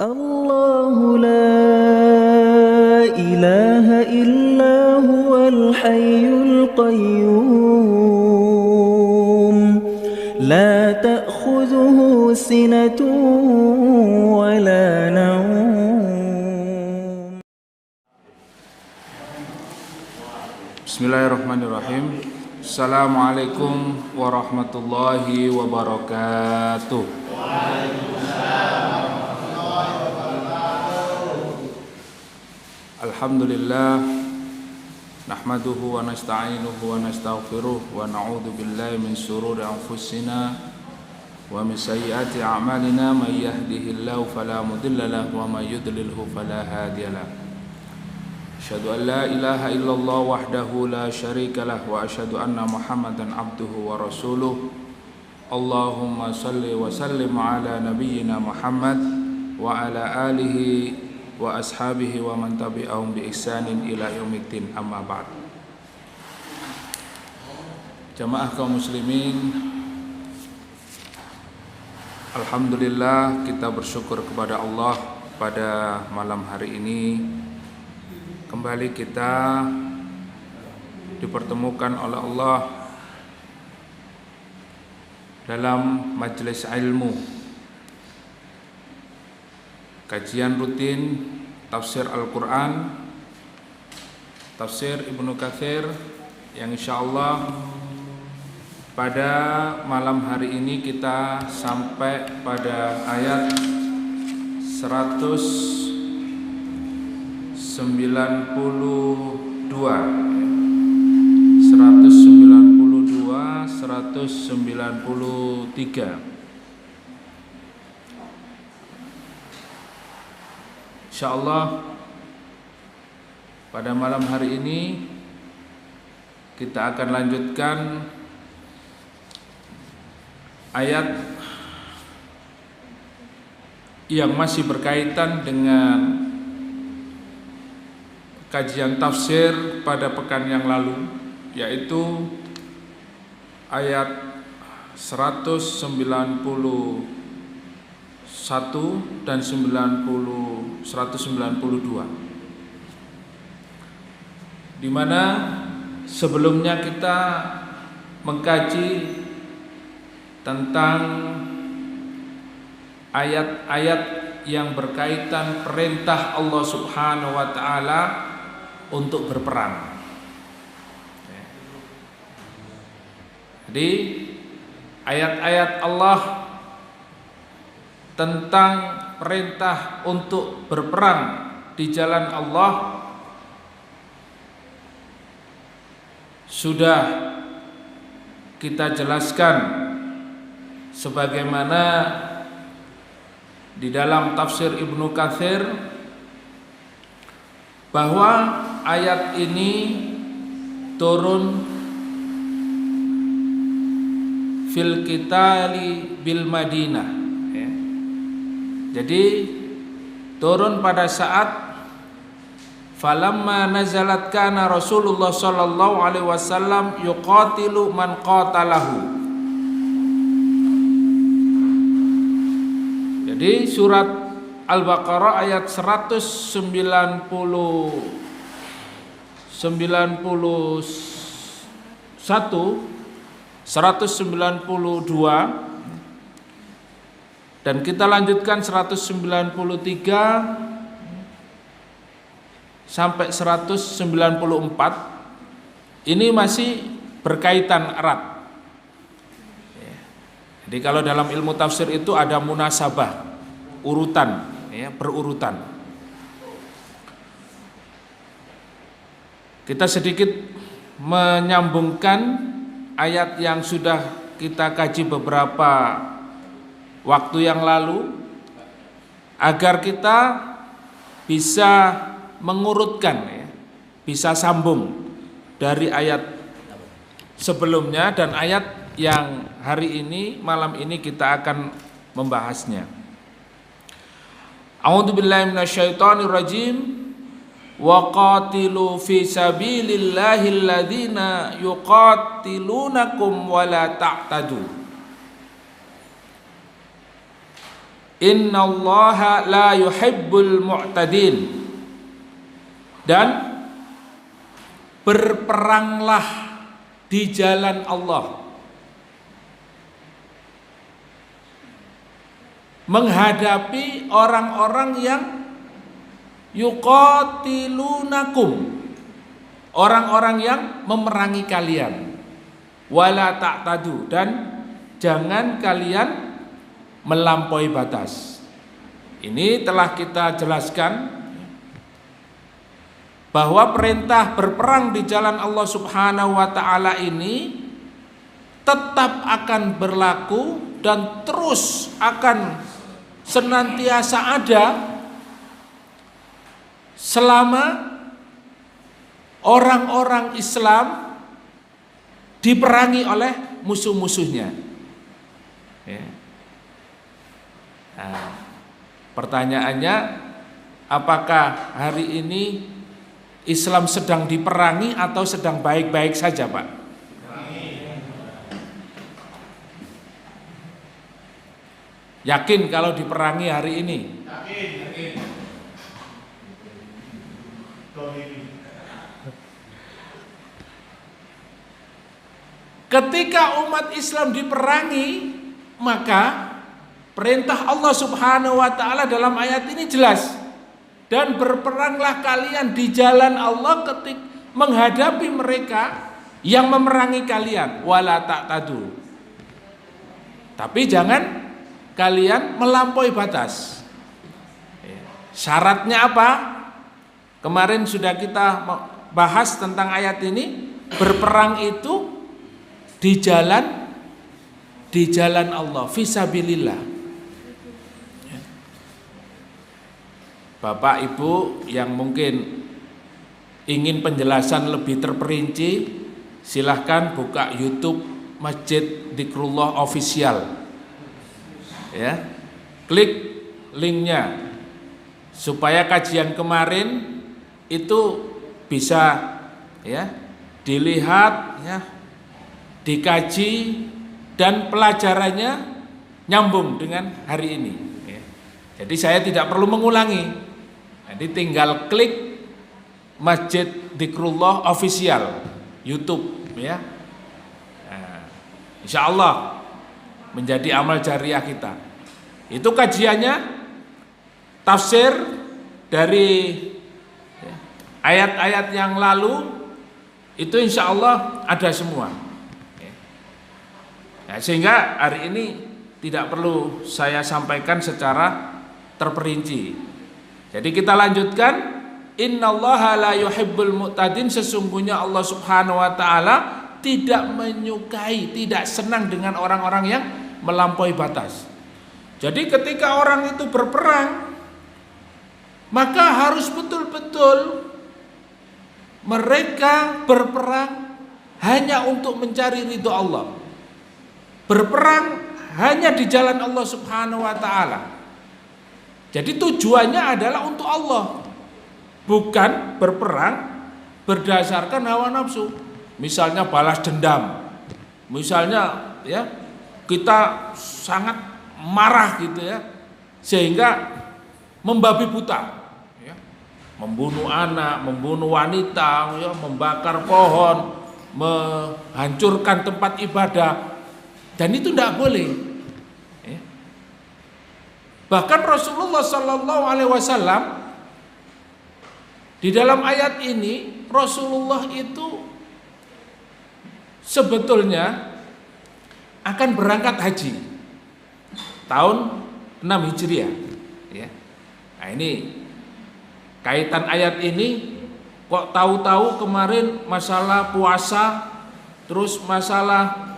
الله لا إله إلا هو الحي القيوم لا تأخذه سنة ولا نوم. Bismillahirrahmanirrahim. Assalamualaikum warahmatullahi wabarakatuh. Alhamdulillah, nahmaduhu wa nasta'inuhu wa nastaghfiruh wa na'udzu billahi min shururi anfusina wa min sayyiati a'malina. May yahdihillahu fala mudilla lahu wa may yudlilhu fala hadiyalah. Asyhadu an la ilaha illallah wahdahu la syarika lah wa asyhadu anna Muhammadan abduhu wa rasuluh. Allahumma salli wa sallim ala nabiyyina Muhammad wa ala alihi wa ashabihi wa man tabi'ahum bi ihsanin ila yaumiddin, amma ba'd. Jamaah kaum muslimin, alhamdulillah kita bersyukur kepada Allah pada malam hari ini kembali kita dipertemukan oleh Allah dalam majelis ilmu, kajian rutin tafsir Al-Quran, tafsir Ibnu Katsir, yang insyaallah pada malam hari ini kita sampai pada ayat 192 193. Insyaallah pada malam hari ini kita akan lanjutkan ayat yang masih berkaitan dengan kajian tafsir pada pekan yang lalu, yaitu ayat 191 dan 192, di mana sebelumnya kita mengkaji tentang ayat-ayat yang berkaitan perintah Allah Subhanahu wa taala untuk berperang. Jadi ayat-ayat Allah tentang perintah untuk berperang di jalan Allah sudah kita jelaskan sebagaimana di dalam tafsir Ibnu Katsir, bahwa ayat ini turun fil qitali bil Madinah, ya. Jadi turun pada saat falamma nazalat kana Rasulullah sallallahu alaihi wasallam yuqatilu man qatalahu. Jadi surat Al-Baqarah ayat 191, 192, dan kita lanjutkan 193 sampai 194. Ini masih berkaitan erat. Jadi kalau dalam ilmu tafsir itu ada munasabah, urutan, ya, berurutan. Kita sedikit menyambungkan ayat yang sudah kita kaji beberapa waktu yang lalu, agar kita bisa mengurutkan, ya, bisa sambung dari ayat sebelumnya dan ayat yang hari ini, malam ini kita akan membahasnya. A'udzubillahi minasyaitonirrajim. Wa qatilu fi sabilillahi alladzina yuqatilunakum wa la ta'tadu. Innallaha la yuhibbul mu'tadin. Dan berperanglah di jalan Allah, menghadapi orang-orang yang yuqatilunakum, orang-orang yang memerangi kalian. Wala ta'tadu, dan jangan kalian melampaui batas. Ini telah kita jelaskan bahwa perintah berperang di jalan Allah Subhanahu wa taala ini tetap akan berlaku dan terus akan senantiasa ada selama orang-orang Islam diperangi oleh musuh-musuhnya. Ya. Nah, pertanyaannya, apakah hari ini Islam sedang diperangi atau sedang baik-baik saja, Pak? Yakin kalau diperangi hari ini? Yakin. Ketika umat Islam diperangi, maka perintah Allah Subhanahu wa taala dalam ayat ini jelas. Dan berperanglah kalian di jalan Allah ketika menghadapi mereka yang memerangi kalian. Wala ta'tadu. Tapi jangan kalian melampaui batas. Syaratnya apa? Kemarin sudah kita bahas tentang ayat ini. Berperang itu di jalan Allah, fisabilillah. Bapak Ibu yang mungkin ingin penjelasan lebih terperinci, silahkan buka YouTube Masjid Dzikrullah Official. Ya, klik linknya supaya kajian kemarin itu bisa ya dilihat, ya, dikaji, dan pelajarannya nyambung dengan hari ini. Ya. Jadi saya tidak perlu mengulangi. Jadi tinggal klik Masjid Dzikrullah Official YouTube, ya. Nah, insya Allah menjadi amal jariah kita. Itu kajiannya tafsir dari ayat-ayat yang lalu, itu insya Allah ada semua. Nah, sehingga hari ini tidak perlu saya sampaikan secara terperinci. Jadi kita lanjutkan, innallaha la yuhibbul mu'tadin, sesungguhnya Allah Subhanahu wa taala tidak menyukai, tidak senang dengan orang-orang yang melampaui batas. Jadi ketika orang itu berperang, maka harus betul-betul mereka berperang hanya untuk mencari ridho Allah. Berperang hanya di jalan Allah Subhanahu wa taala. Jadi tujuannya adalah untuk Allah, bukan berperang berdasarkan hawa nafsu. Misalnya balas dendam, misalnya ya kita sangat marah gitu ya, sehingga membabi buta, ya, membunuh anak, membunuh wanita, ya, membakar pohon, menghancurkan tempat ibadah, dan itu tidak boleh. Bahkan Rasulullah Sallallahu Alaihi Wasallam di dalam ayat ini, Rasulullah itu sebetulnya akan berangkat haji tahun 6 Hijriah. Ya. Nah ini kaitan ayat ini, kok tahu-tahu kemarin masalah puasa, terus masalah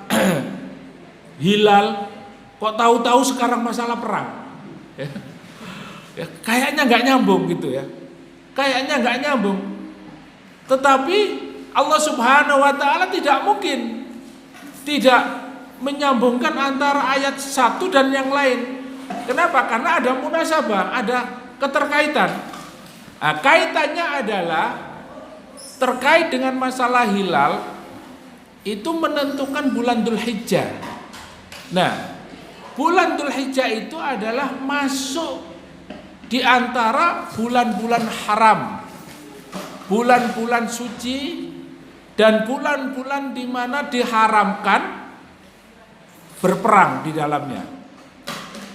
hilal, kok tahu-tahu sekarang masalah perang. Ya. Ya, kayaknya nggak nyambung gitu ya, kayaknya nggak nyambung. Tetapi Allah Subhanahu Wa Taala tidak mungkin tidak menyambungkan antara ayat satu dan yang lain. Kenapa? Karena ada munasabah, ada keterkaitan. Nah, kaitannya adalah terkait dengan masalah hilal, itu menentukan bulan Dzulhijjah. Nah, bulan Dzulhijjah itu adalah masuk di antara bulan-bulan haram, bulan-bulan suci, dan bulan-bulan di mana diharamkan berperang di dalamnya.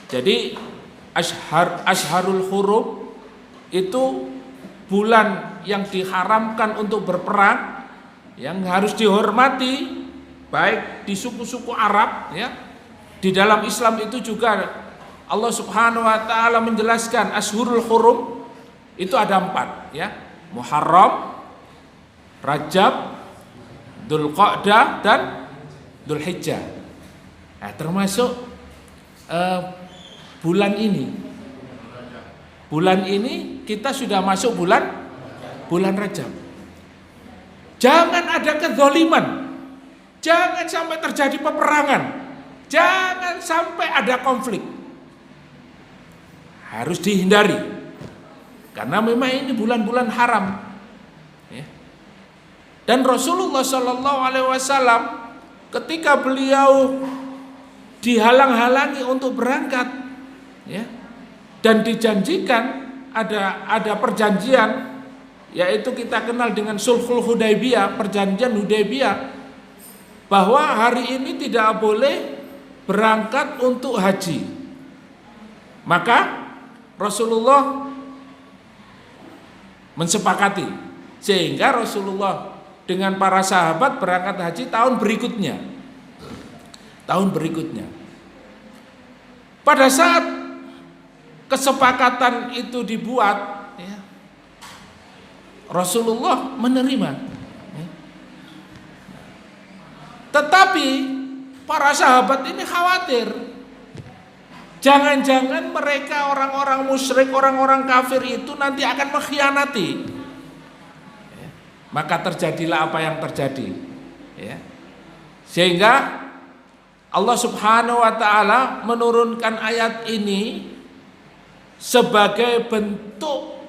Jadi Ashharul Hurum itu bulan yang diharamkan untuk berperang, yang harus dihormati baik di suku-suku Arab ya. Di dalam Islam itu juga Allah Subhanahu wa taala menjelaskan Ashhurul Hurum itu ada 4 ya. Muharram, Rajab, Dzulqa'dah dan Dzulhijjah. Nah, termasuk bulan ini. Bulan ini kita sudah masuk bulan Rajab. Jangan ada kezaliman. Jangan sampai terjadi peperangan. Jangan sampai ada konflik. Harus dihindari. Karena memang ini bulan-bulan haram. Ya. Dan Rasulullah Shallallahu Alaihi Wasallam ketika beliau dihalang-halangi untuk berangkat, ya, dan dijanjikan ada perjanjian, yaitu kita kenal dengan Sulhul Hudaybiyah, perjanjian Hudaybiyah, bahwa hari ini tidak boleh berangkat untuk haji. Maka Rasulullah mensepakati sehingga Rasulullah dengan para sahabat berangkat haji tahun berikutnya. Pada saat kesepakatan itu dibuat, ya, Rasulullah menerima. Ya. Tetapi para sahabat ini khawatir, jangan-jangan mereka orang-orang musyrik, orang-orang kafir itu nanti akan mengkhianati. Ya. Maka terjadilah apa yang terjadi. Ya. Sehingga Allah Subhanahu wa taala menurunkan ayat ini sebagai bentuk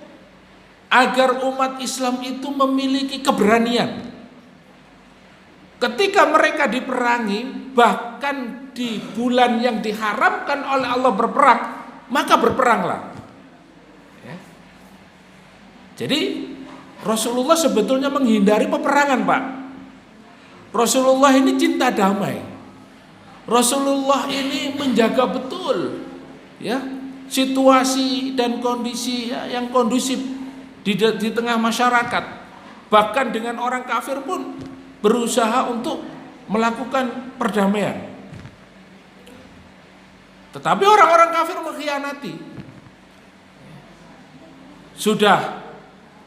agar umat Islam itu memiliki keberanian. Ketika mereka diperangi, bahkan di bulan yang diharamkan oleh Allah berperang, maka berperanglah. Ya. Jadi Rasulullah sebetulnya menghindari peperangan, Pak. Rasulullah ini cinta damai. Rasulullah ini menjaga betul, ya, situasi dan kondisi ya, yang kondusif di tengah masyarakat. Bahkan dengan orang kafir pun berusaha untuk melakukan perdamaian. Tetapi orang-orang kafir mengkhianati. Sudah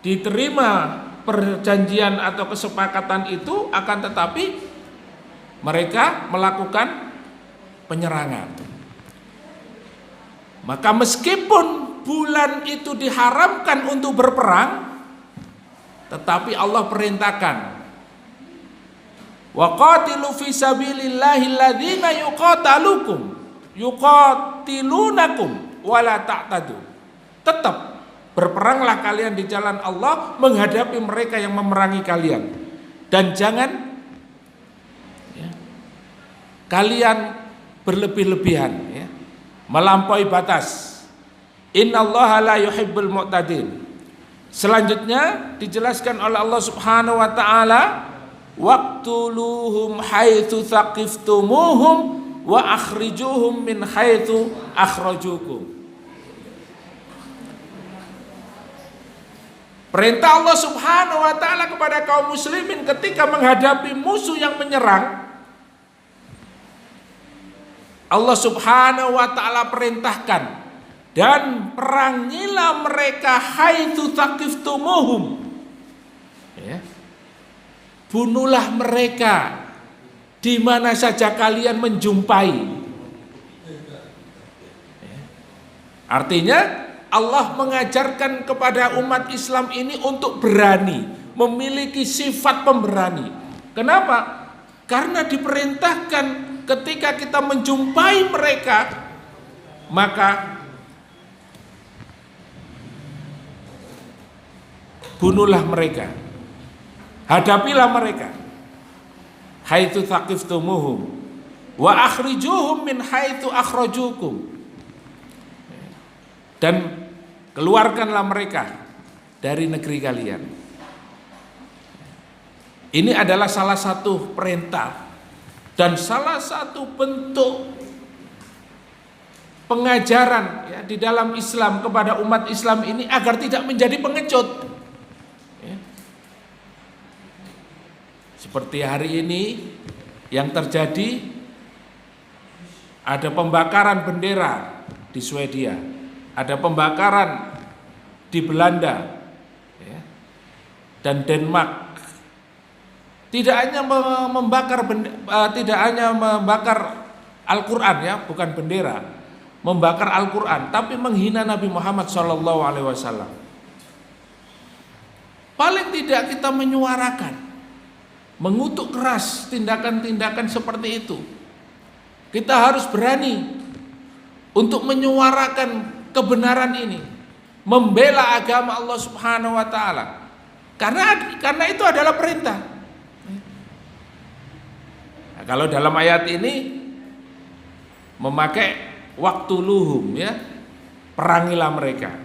diterima perjanjian atau kesepakatan itu, akan tetapi mereka melakukan penyerangan. Maka meskipun bulan itu diharamkan untuk berperang, tetapi Allah perintahkan, wa qatilu fi sabilillahi alladzina yuqatilunakum wa la ta'tadu. Tetap berperanglah kalian di jalan Allah menghadapi mereka yang memerangi kalian, dan jangan kalian berlebih-lebihan, ya, melampaui batas. Innallaha la yuhibbul mu'tadin. Selanjutnya dijelaskan oleh Allah Subhanahu wa taala, waqtuluhum haitsu thaqiftumuhum wa akhrijuhum min haitsu akhrajukum. Perintah Allah Subhanahu wa taala kepada kaum muslimin ketika menghadapi musuh yang menyerang, Allah Subhanahu wa taala perintahkan, dan perangilah mereka haitsu thaqiftumuhum. Ya. Bunuhlah mereka di mana saja kalian menjumpai. Ya. Artinya Allah mengajarkan kepada umat Islam ini untuk berani, memiliki sifat pemberani. Kenapa? Karena diperintahkan ketika kita menjumpai mereka, maka bunuhlah mereka, hadapilah mereka. Haitsu thaqiftumuhum. Wa akhrijuhum min haitsu akhrajukum. Dan keluarkanlah mereka dari negeri kalian. Ini adalah salah satu perintah dan salah satu bentuk pengajaran ya, di dalam Islam kepada umat Islam ini agar tidak menjadi pengecut. Ya. Seperti hari ini yang terjadi, ada pembakaran bendera di Swedia, ada pembakaran di Belanda ya, dan Denmark. Tidak hanya membakar Al-Quran ya, bukan bendera, membakar Al-Quran, tapi menghina Nabi Muhammad SAW. Paling tidak kita menyuarakan, mengutuk keras tindakan-tindakan seperti itu. Kita harus berani untuk menyuarakan kebenaran ini, membela agama Allah Subhanahu wa taala. Karena itu adalah perintah. Nah, kalau dalam ayat ini memakai waktu luhum ya, perangilah mereka.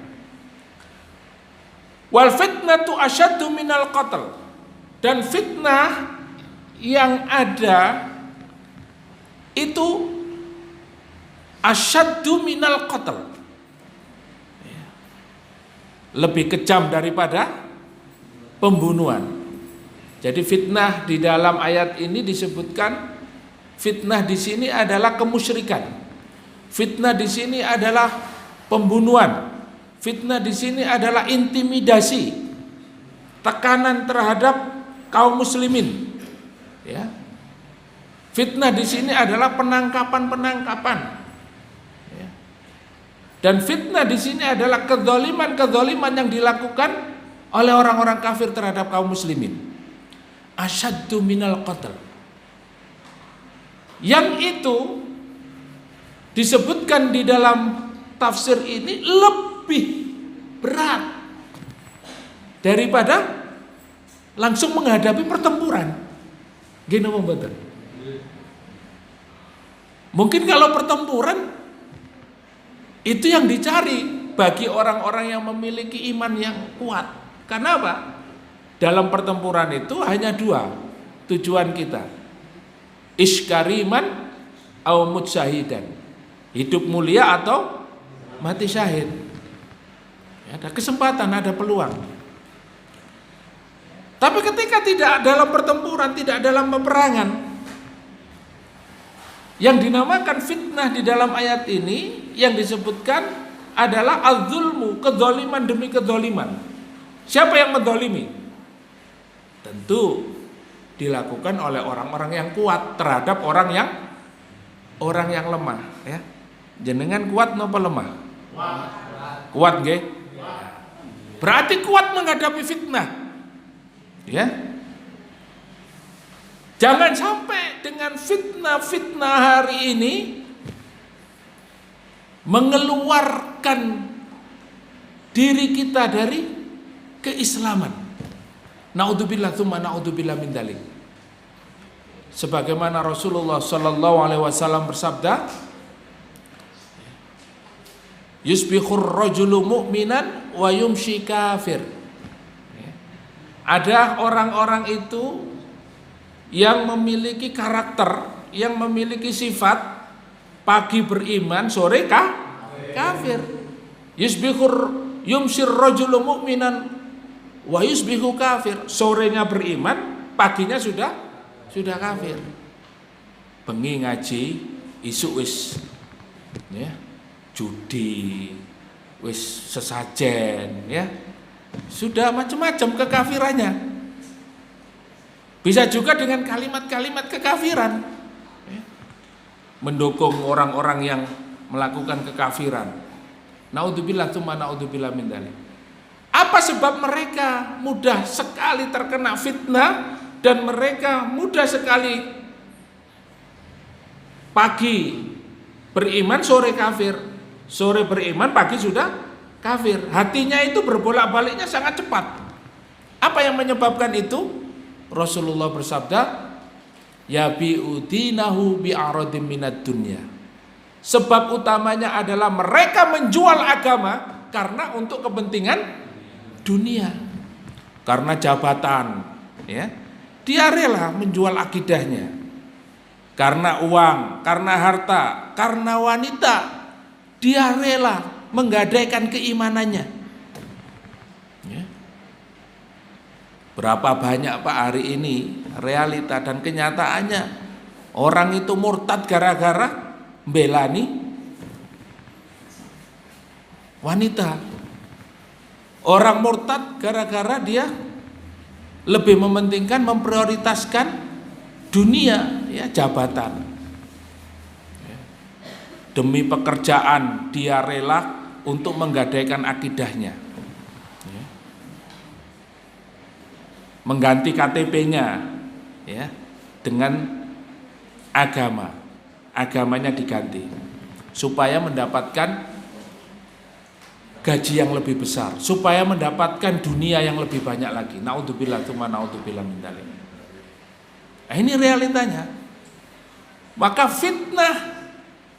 Wal fitnatu asyaddu minal qatl. Dan fitnah yang ada itu asyaddu minal qatl, lebih kejam daripada pembunuhan. Jadi fitnah di dalam ayat ini disebutkan, fitnah di sini adalah kemusyrikan. Fitnah di sini adalah pembunuhan. Fitnah di sini adalah intimidasi, tekanan terhadap kaum muslimin. Ya. Fitnah di sini adalah penangkapan-penangkapan. Ya. Dan fitnah di sini adalah kezaliman-kezaliman yang dilakukan oleh orang-orang kafir terhadap kaum muslimin. Asyaddu minal qatl. Yang itu disebutkan di dalam tafsir ini lebih berat daripada langsung menghadapi pertempuran. Gini membetul. Mungkin kalau pertempuran itu yang dicari bagi orang-orang yang memiliki iman yang kuat. Karena apa? Dalam pertempuran itu hanya dua tujuan kita. Iskariman au mutsyahidan. Hidup mulia atau mati syahid. Ya, ada kesempatan, ada peluang. Tapi ketika tidak dalam pertempuran, tidak dalam peperangan, yang dinamakan fitnah di dalam ayat ini yang disebutkan adalah az-zulmu, kezaliman demi kezaliman. Siapa yang menzalimi? Tentu dilakukan oleh orang-orang yang kuat terhadap orang yang lemah ya. Jenengan kuat napa lemah? Kuat nggih? Berarti kuat menghadapi fitnah. Ya. Jangan sampai dengan fitnah-fitnah hari ini mengeluarkan diri kita dari keislaman. Naudzubillah tsumma naudzubillah min dzalik. Sebagaimana Rasulullah sallallahu alaihi wasallam bersabda, yusbihur rajulu mu'minan wa yumshi kafir. Ada orang-orang itu yang memiliki karakter, yang memiliki sifat pagi beriman, sore kafir. Yumshir rajulu mu'minan wa yusbihu kafir. Sorenya beriman, paginya sudah kafir. Bengi ngaji, isu wis ya, judi, wis sesajen ya. Sudah macam-macam kekafirannya. Bisa juga dengan kalimat-kalimat kekafiran ya. Mendukung orang-orang yang melakukan kekafiran. Naudzubillah tsumma naudzubillah min dzalik. Apa sebab mereka mudah sekali terkena fitnah dan mereka mudah sekali pagi beriman, sore kafir, sore beriman, pagi sudah kafir. Hatinya itu berbolak-baliknya sangat cepat. Apa yang menyebabkan itu? Rasulullah bersabda, yabi'u dinahu bi'aradim minad dunya. Sebab utamanya adalah mereka menjual agama karena untuk kepentingan dunia, karena jabatan, ya. Dia rela menjual akidahnya karena uang, karena harta, karena wanita. Dia rela menggadaikan keimanannya. Ya. Berapa banyak Pak hari ini realita dan kenyataannya orang itu murtad gara-gara belani wanita. Orang murtad gara-gara dia lebih mementingkan, memprioritaskan dunia, ya, jabatan. Demi pekerjaan dia rela untuk menggadaikan akidahnya, ya. Mengganti KTP-nya, ya, dengan agamanya diganti supaya mendapatkan gaji yang lebih besar, supaya mendapatkan dunia yang lebih banyak lagi. Naudzubillah tsumma naudzubillah min dzalik. Nah, ini realitanya. Maka fitnah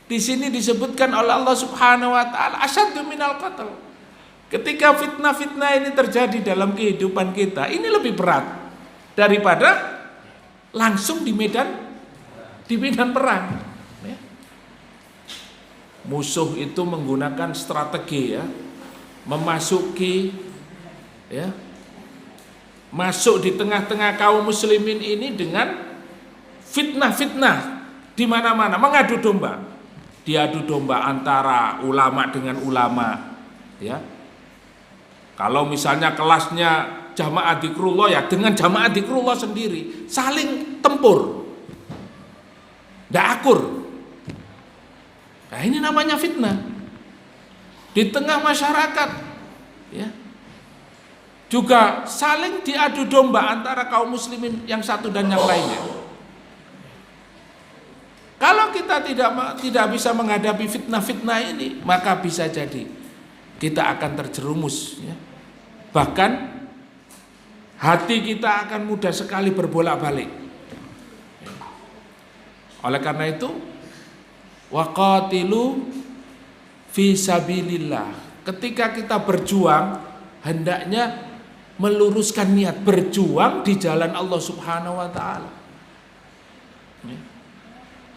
di sini disebutkan oleh Allah Subhanahu wa taala asyaddu minal qatl. Ketika fitnah-fitnah ini terjadi dalam kehidupan kita, ini lebih berat daripada langsung di medan perang. Ya. Musuh itu menggunakan strategi, ya, memasuki, ya, masuk di tengah-tengah kaum muslimin ini dengan fitnah-fitnah di mana-mana, mengadu domba. Diadu domba antara ulama dengan ulama, ya. Kalau misalnya kelasnya jamaah dzikrullah, ya dengan jamaah dzikrullah sendiri saling tempur, nggak akur. Nah, ini namanya fitnah di tengah masyarakat, ya. Juga saling diadu domba antara kaum muslimin yang satu dan yang lainnya. Kalau kita tidak bisa menghadapi fitnah-fitnah ini, maka bisa jadi kita akan terjerumus, ya. Bahkan hati kita akan mudah sekali berbolak-balik. Oleh karena itu, waqatilu fi sabilillah. Ketika kita berjuang, hendaknya meluruskan niat berjuang di jalan Allah Subhanahu wa taala.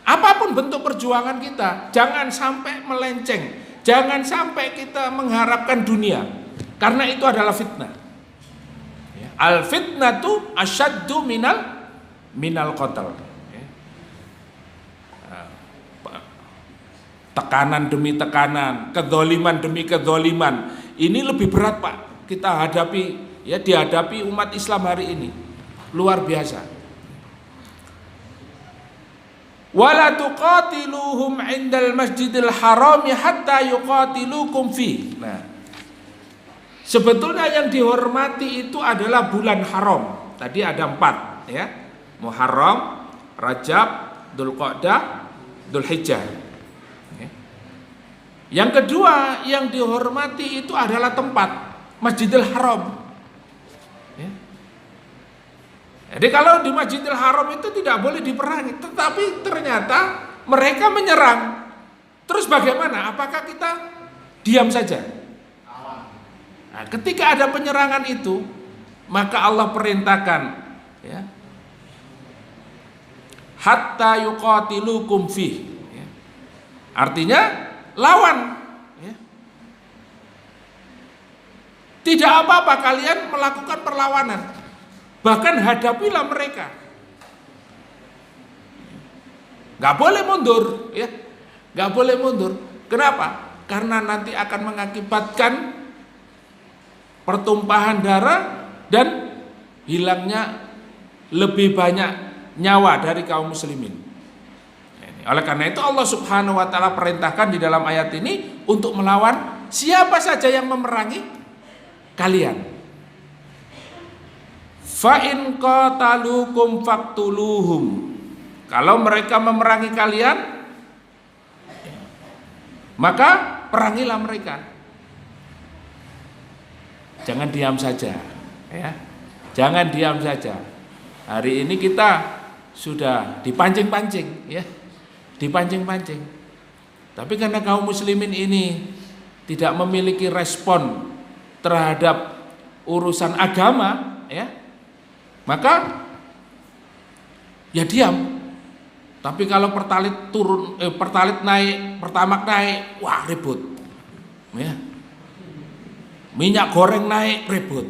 Apapun bentuk perjuangan kita, jangan sampai melenceng, jangan sampai kita mengharapkan dunia, karena itu adalah fitnah. Al fitnatu asyaddu minal qatl. Tekanan demi tekanan, kedzaliman demi kedzaliman, ini lebih berat Pak kita hadapi, ya, dihadapi umat Islam hari ini, luar biasa. Wala tuqatiluhum 'indal masjidil harami hatta yuqatilukum fi. Nah, sebetulnya yang dihormati itu adalah bulan haram. Tadi ada 4, ya. Muharram, Rajab, Dzulqa'dah, Dzulhijjah. Yang kedua yang dihormati itu adalah tempat Masjidil Haram. Jadi kalau di Masjidil Haram itu tidak boleh diperangi, tetapi ternyata mereka menyerang. Terus bagaimana? Apakah kita diam saja? Nah, ketika ada penyerangan itu, maka Allah perintahkan, ya, hatta yuqatilukum fih, ya. Artinya lawan, ya. Tidak apa-apa kalian melakukan perlawanan, bahkan hadapilah mereka. Gak boleh mundur, ya. Gak boleh mundur. Kenapa? Karena nanti akan mengakibatkan pertumpahan darah dan hilangnya lebih banyak nyawa dari kaum muslimin. Oleh karena itu Allah Subhanahu wa taala perintahkan di dalam ayat ini untuk melawan siapa saja yang memerangi kalian. Fa in qataluukum faqtuluhum. Kalau mereka memerangi kalian, maka perangilah mereka. Jangan diam saja, ya. Jangan diam saja. Hari ini kita sudah dipancing-pancing, ya, dipancing-pancing. Tapi karena kaum muslimin ini tidak memiliki respon terhadap urusan agama, ya, maka ya diam. Tapi kalau pertalit naik, pertamax naik, wah ribut, ya. Minyak goreng naik, ribut.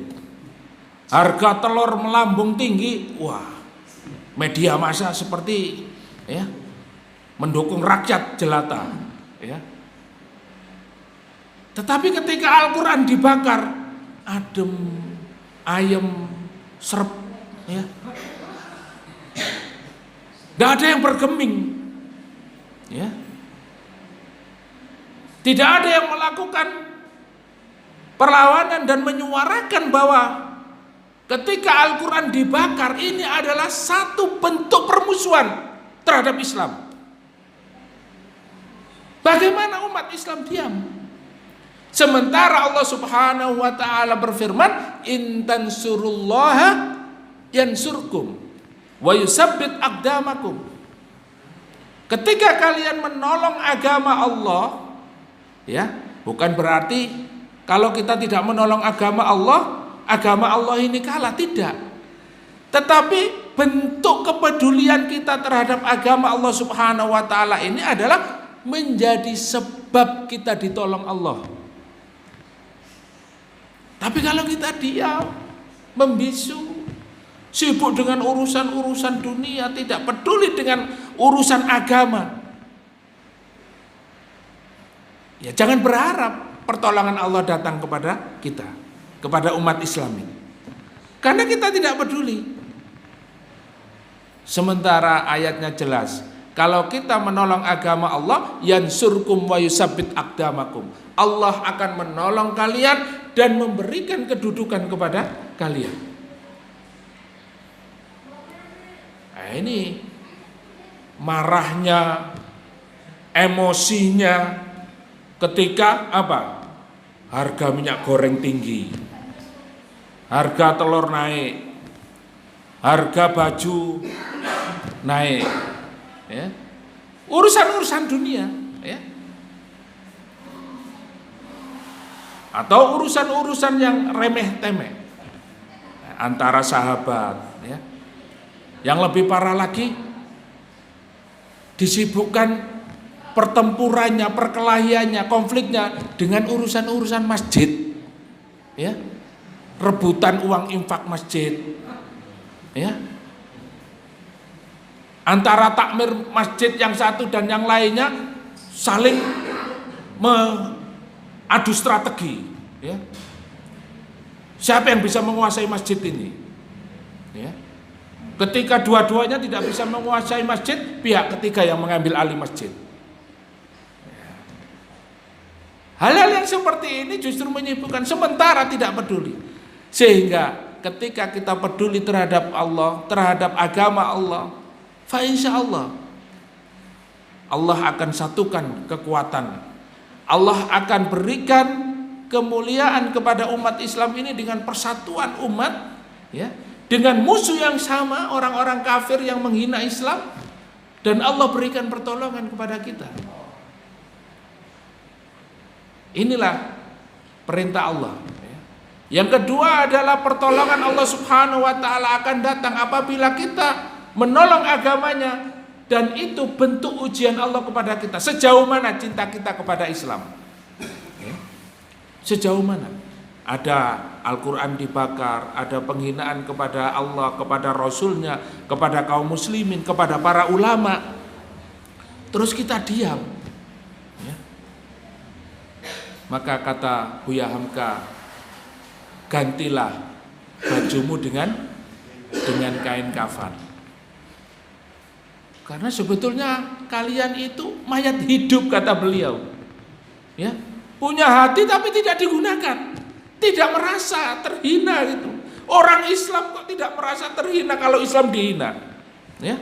Harga telur melambung tinggi, wah, media massa seperti, ya, mendukung rakyat jelata, ya. Tetapi ketika Al-Quran dibakar, adem, ayem, serep, ya. Gak ada yang bergeming, ya. Tidak ada yang melakukan perlawanan dan menyuarakan bahwa ketika Al-Quran dibakar ini adalah satu bentuk permusuhan terhadap Islam. Bagaimana umat Islam diam? Sementara Allah Subhanahu wa ta'ala berfirman, in tansurullaha yansurkum wa yusabbit aqdamakum. Ketika kalian menolong agama Allah, ya, bukan berarti kalau kita tidak menolong agama Allah ini kalah, tidak. Tetapi bentuk kepedulian kita terhadap agama Allah Subhanahu wa ta'ala ini adalah menjadi sebab kita ditolong Allah. Tapi kalau kita diam, membisu, sibuk dengan urusan-urusan dunia, tidak peduli dengan urusan agama, ya jangan berharap pertolongan Allah datang kepada kita, kepada umat Islam ini, karena kita tidak peduli. Sementara ayatnya jelas, kalau kita menolong agama Allah, yansurkum wa yusabbit aqdamakum, Allah akan menolong kalian dan memberikan kedudukan kepada kalian. Nah, ini marahnya, emosinya ketika apa? Harga minyak goreng tinggi, harga telur naik, harga baju naik, ya. Urusan-urusan dunia, ya. Atau urusan-urusan yang remeh-temeh antara sahabat, ya. Yang lebih parah lagi, disibukkan pertempurannya, perkelahiannya, konfliknya dengan urusan-urusan masjid, ya. Rebutan uang infak masjid, ya. Antara takmir masjid yang satu dan yang lainnya saling adu strategi, ya. Siapa yang bisa menguasai masjid ini, ya. Ketika dua-duanya tidak bisa menguasai masjid, pihak ketiga yang mengambil alih masjid. Hal-hal yang seperti ini justru menyibukkan, sementara tidak peduli. Sehingga ketika kita peduli terhadap Allah, terhadap agama Allah, fa insyaallah Allah akan satukan kekuatan. Allah akan berikan kemuliaan kepada umat Islam ini dengan persatuan umat, ya, dengan musuh yang sama, orang-orang kafir yang menghina Islam, dan Allah berikan pertolongan kepada kita. Inilah perintah Allah. Yang kedua adalah pertolongan Allah Subhanahu wa ta'ala akan datang apabila kita menolong agamanya, dan itu bentuk ujian Allah kepada kita. Sejauh mana cinta kita kepada Islam? Sejauh mana? Ada Al-Quran dibakar, ada penghinaan kepada Allah, kepada Rasulnya, kepada kaum muslimin, kepada para ulama, terus kita diam, ya. Maka kata Buya Hamka, gantilah bajumu dengan kain kafan. Karena sebetulnya kalian itu mayat hidup, kata beliau, ya, punya hati tapi tidak digunakan, tidak merasa terhina gitu. Orang Islam kok tidak merasa terhina kalau Islam dihina, ya.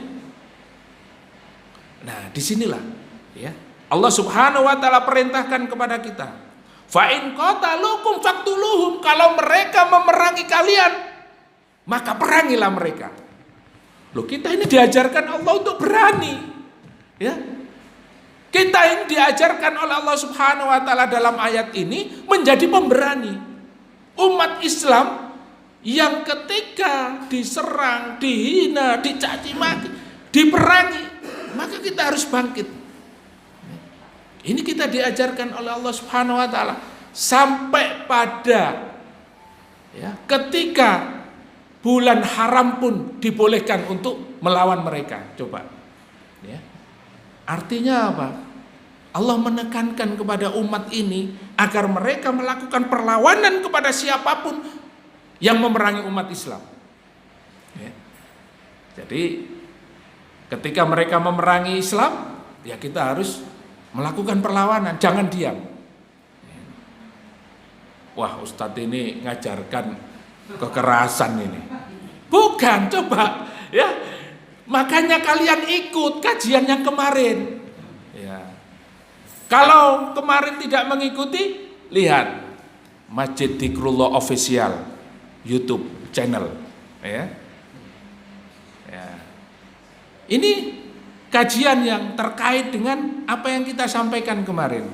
Nah, disinilah, ya, Allah Subhanahu wa ta'ala perintahkan kepada kita, fa in qataluukum faqtuluhum, kalau mereka memerangi kalian, maka perangilah mereka. Loh, kita ini diajarkan Allah untuk berani. Ya. Kita ini diajarkan oleh Allah Subhanahu wa taala dalam ayat ini menjadi pemberani. Umat Islam yang ketika diserang, dihina, dicaci maki, diperangi, maka kita harus bangkit. Ini kita diajarkan oleh Allah Subhanahu wa taala sampai pada ya, ketika bulan haram pun dibolehkan untuk melawan mereka. Coba. Ya. Artinya apa? Allah menekankan kepada umat ini agar mereka melakukan perlawanan kepada siapapun yang memerangi umat Islam. Ya. Jadi ketika mereka memerangi Islam, ya kita harus melakukan perlawanan, jangan diam. Wah, Ustadz ini ngajarkan kekerasan ini. Bukan, coba ya. Makanya kalian ikut kajian yang kemarin. Ya. Kalau kemarin tidak mengikuti, lihat Masjid Dzikrullah Official YouTube channel. Ya. Ya. Ini kajian yang terkait dengan apa yang kita sampaikan kemarin.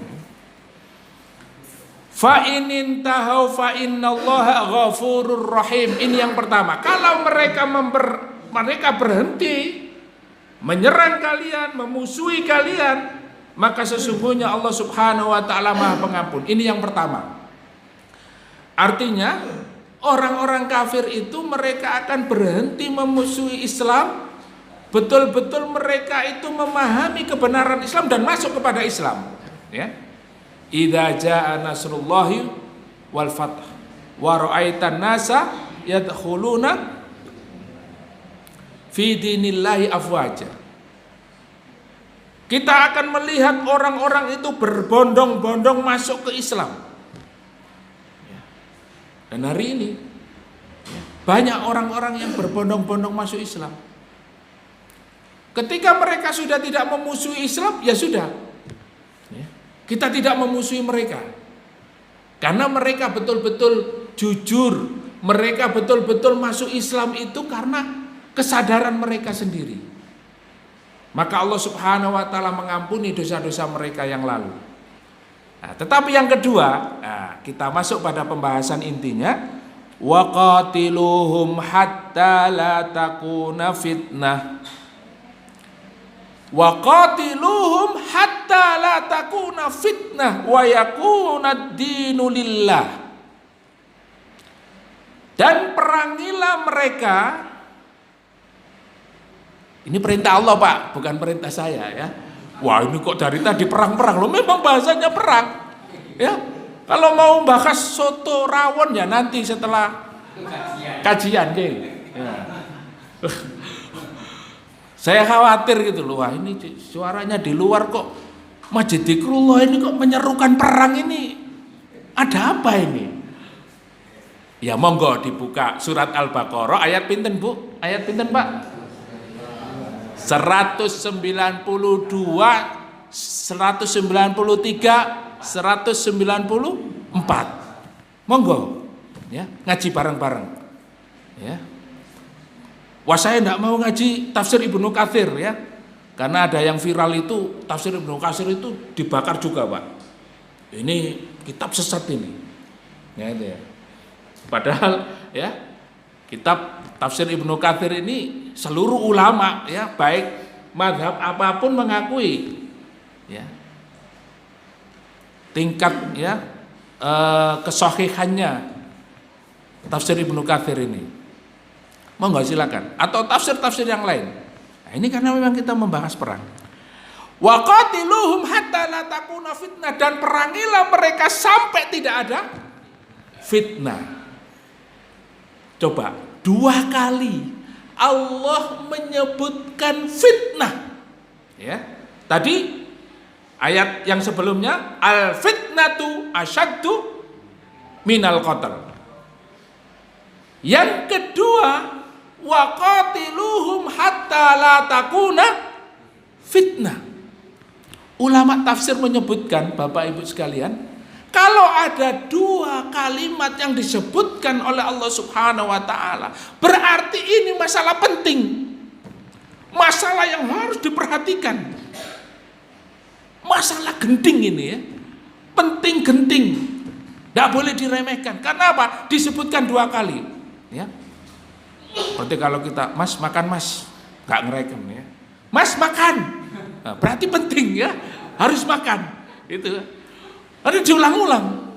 Fa inin tahau fa innallaha ghafurur rahim. Ini yang pertama. Kalau mereka berhenti menyerang kalian, memusuhi kalian, maka sesungguhnya Allah Subhanahu wa taala Maha Pengampun. Ini yang pertama. Artinya orang-orang kafir itu mereka akan berhenti memusuhi Islam. Betul-betul mereka itu memahami kebenaran Islam dan masuk kepada Islam. Ya. Idza jaa nasrullahi wal fath wa ra'aitan nasa yadkhuluna fi dinillahi afwaja. Kita akan melihat orang-orang itu berbondong-bondong masuk ke Islam. Dan hari ini banyak orang-orang yang berbondong-bondong masuk Islam. Ketika mereka sudah tidak memusuhi Islam, ya sudah. Kita tidak memusuhi mereka. Karena mereka betul-betul jujur. Mereka betul-betul masuk Islam itu karena kesadaran mereka sendiri. Maka Allah Subhanahu wa taala mengampuni dosa-dosa mereka yang lalu. Nah, tetapi yang kedua, kita masuk pada pembahasan intinya. Wa qatiluhum hatta la takuna fitnah. Wa qatiluhum hatta la takuna fitnah wa yakuna ad-dinu lillah. Dan perangilah mereka. Ini perintah Allah, Pak, bukan perintah saya ya. Wah, ini kok dari tadi perang-perang. Loh, memang bahasanya perang. Ya. Kalau mau bahas soto rawon ya nanti setelah kajian deh. Ya. Saya khawatir gitu loh, wah ini suaranya di luar kok Masjid Dzikrullah ini kok menyerukan perang ini. Ada apa ini? Ya monggo dibuka surat Al-Baqarah ayat pinten Bu? Ayat pinten Pak? 192, 193, 194. Monggo ya, ngaji bareng-bareng. Ya. Wah, saya tidak mau ngaji tafsir Ibnu Katsir ya. Karena ada yang viral itu tafsir Ibnu Katsir itu dibakar juga, Pak. Ini kitab sesat ini. Ya, itu ya. Padahal ya, kitab tafsir Ibnu Katsir ini seluruh ulama ya, baik mazhab apapun mengakui ya. Tingkat ya kesahihannya tafsir Ibnu Katsir ini. Monggo silakan, atau tafsir-tafsir yang lain. Nah, ini karena memang kita membahas perang. Wa qatiluhum hatta la takuna fitnah, dan perangilah mereka sampai tidak ada fitnah. Coba, 2 kali Allah menyebutkan fitnah. Ya. Tadi ayat yang sebelumnya al fitnatu asyaddu minal qatl. Yang kedua, wa qatiluhum hatta la takuna fitnah. Ulama tafsir menyebutkan, Bapak Ibu sekalian, kalau ada 2 kalimat yang disebutkan oleh Allah Subhanahu wa taala, berarti ini masalah penting. masalah yang harus diperhatikan. Masalah genting ini ya, penting genting, tidak boleh diremehkan. Karena apa? Disebutkan 2 kali. Ya, berarti kalau kita, mas makan mas, nggak ngereken ya. Mas makan, nah, berarti penting ya, harus makan. Itu harus diulang-ulang.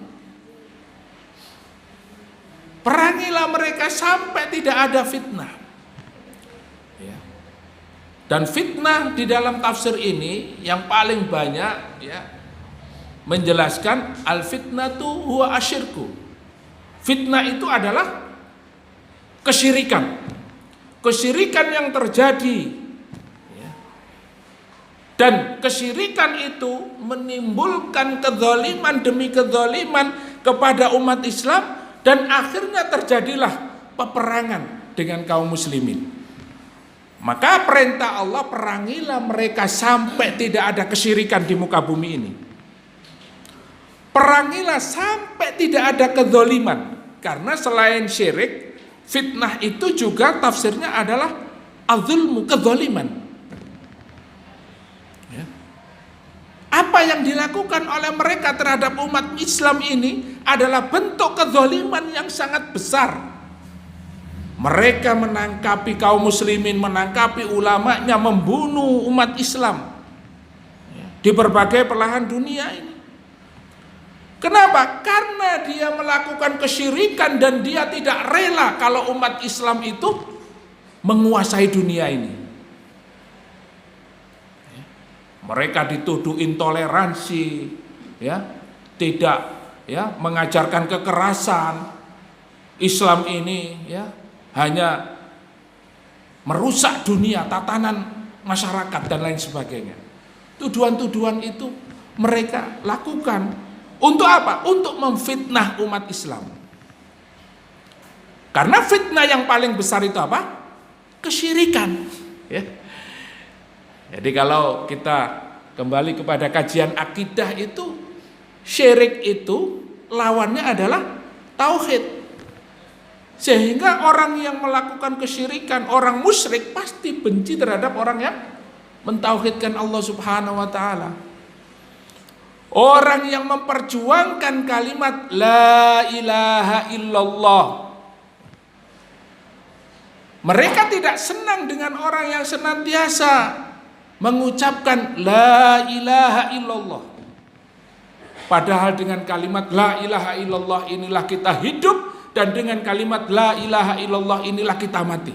Perangilah mereka sampai tidak ada fitnah. Ya. Dan fitnah di dalam tafsir ini yang paling banyak ya menjelaskan al-fitnatu huwa asyirku. Fitnah itu adalah kesyirikan. Kesyirikan yang terjadi ya. Dan kesyirikan itu menimbulkan kezaliman demi kezaliman kepada umat Islam, dan akhirnya terjadilah peperangan dengan kaum muslimin. Maka perintah Allah, perangilah mereka sampai tidak ada kesyirikan di muka bumi ini. Perangilah sampai tidak ada kezaliman. Karena selain syirik, fitnah itu juga tafsirnya adalah az-zulmu, kezaliman. Ya. Apa yang dilakukan oleh mereka terhadap umat Islam ini adalah bentuk kezaliman yang sangat besar. Mereka menangkapi kaum muslimin, menangkapi ulamanya, membunuh umat Islam di berbagai belahan dunia ini. Kenapa? Karena dia melakukan kesyirikan dan dia tidak rela kalau umat Islam itu menguasai dunia ini. Mereka dituduh intoleransi, ya, tidak ya mengajarkan kekerasan. Islam ini ya hanya merusak dunia, tatanan masyarakat dan lain sebagainya. Tuduhan-tuduhan itu mereka lakukan untuk apa? Untuk memfitnah umat Islam. Karena fitnah yang paling besar itu apa? Kesyirikan. Ya. Jadi kalau kita kembali kepada kajian akidah itu, syirik itu lawannya adalah tauhid. Sehingga orang yang melakukan kesyirikan, orang musyrik pasti benci terhadap orang yang mentauhidkan Allah Subhanahu wa taala. Orang yang memperjuangkan kalimat la ilaha illallah, mereka tidak senang dengan orang yang senantiasa mengucapkan la ilaha illallah. Padahal dengan kalimat la ilaha illallah inilah kita hidup, dan dengan kalimat la ilaha illallah inilah kita mati.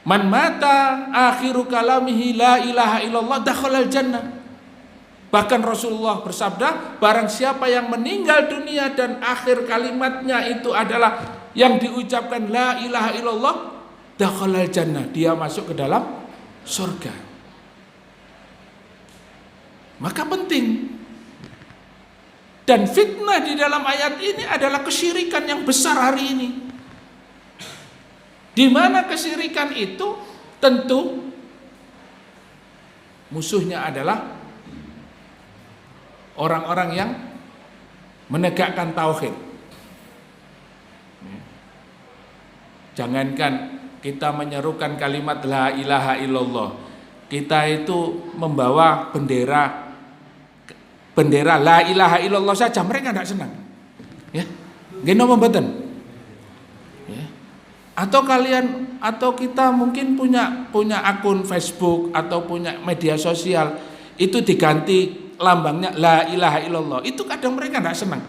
Man mata akhiru kalamihi la ilaha illallah dakhalal jannah. Bahkan Rasulullah bersabda, barang siapa yang meninggal dunia dan akhir kalimatnya itu adalah yang diucapkan la ilaha illallah, dakhalal jannah, dia masuk ke dalam surga. Maka penting. Dan fitnah di dalam ayat ini adalah kesyirikan yang besar hari ini. Di mana kesyirikan itu tentu musuhnya adalah orang-orang yang menegakkan tauhid. Jangankan kita menyerukan kalimat la ilaha illallah, kita itu membawa bendera la ilaha illallah saja mereka tidak senang. Ya, geno mboten. Ya. Atau kita mungkin punya akun Facebook atau punya media sosial itu diganti lambangnya la ilaha illallah, itu kadang mereka tidak senang.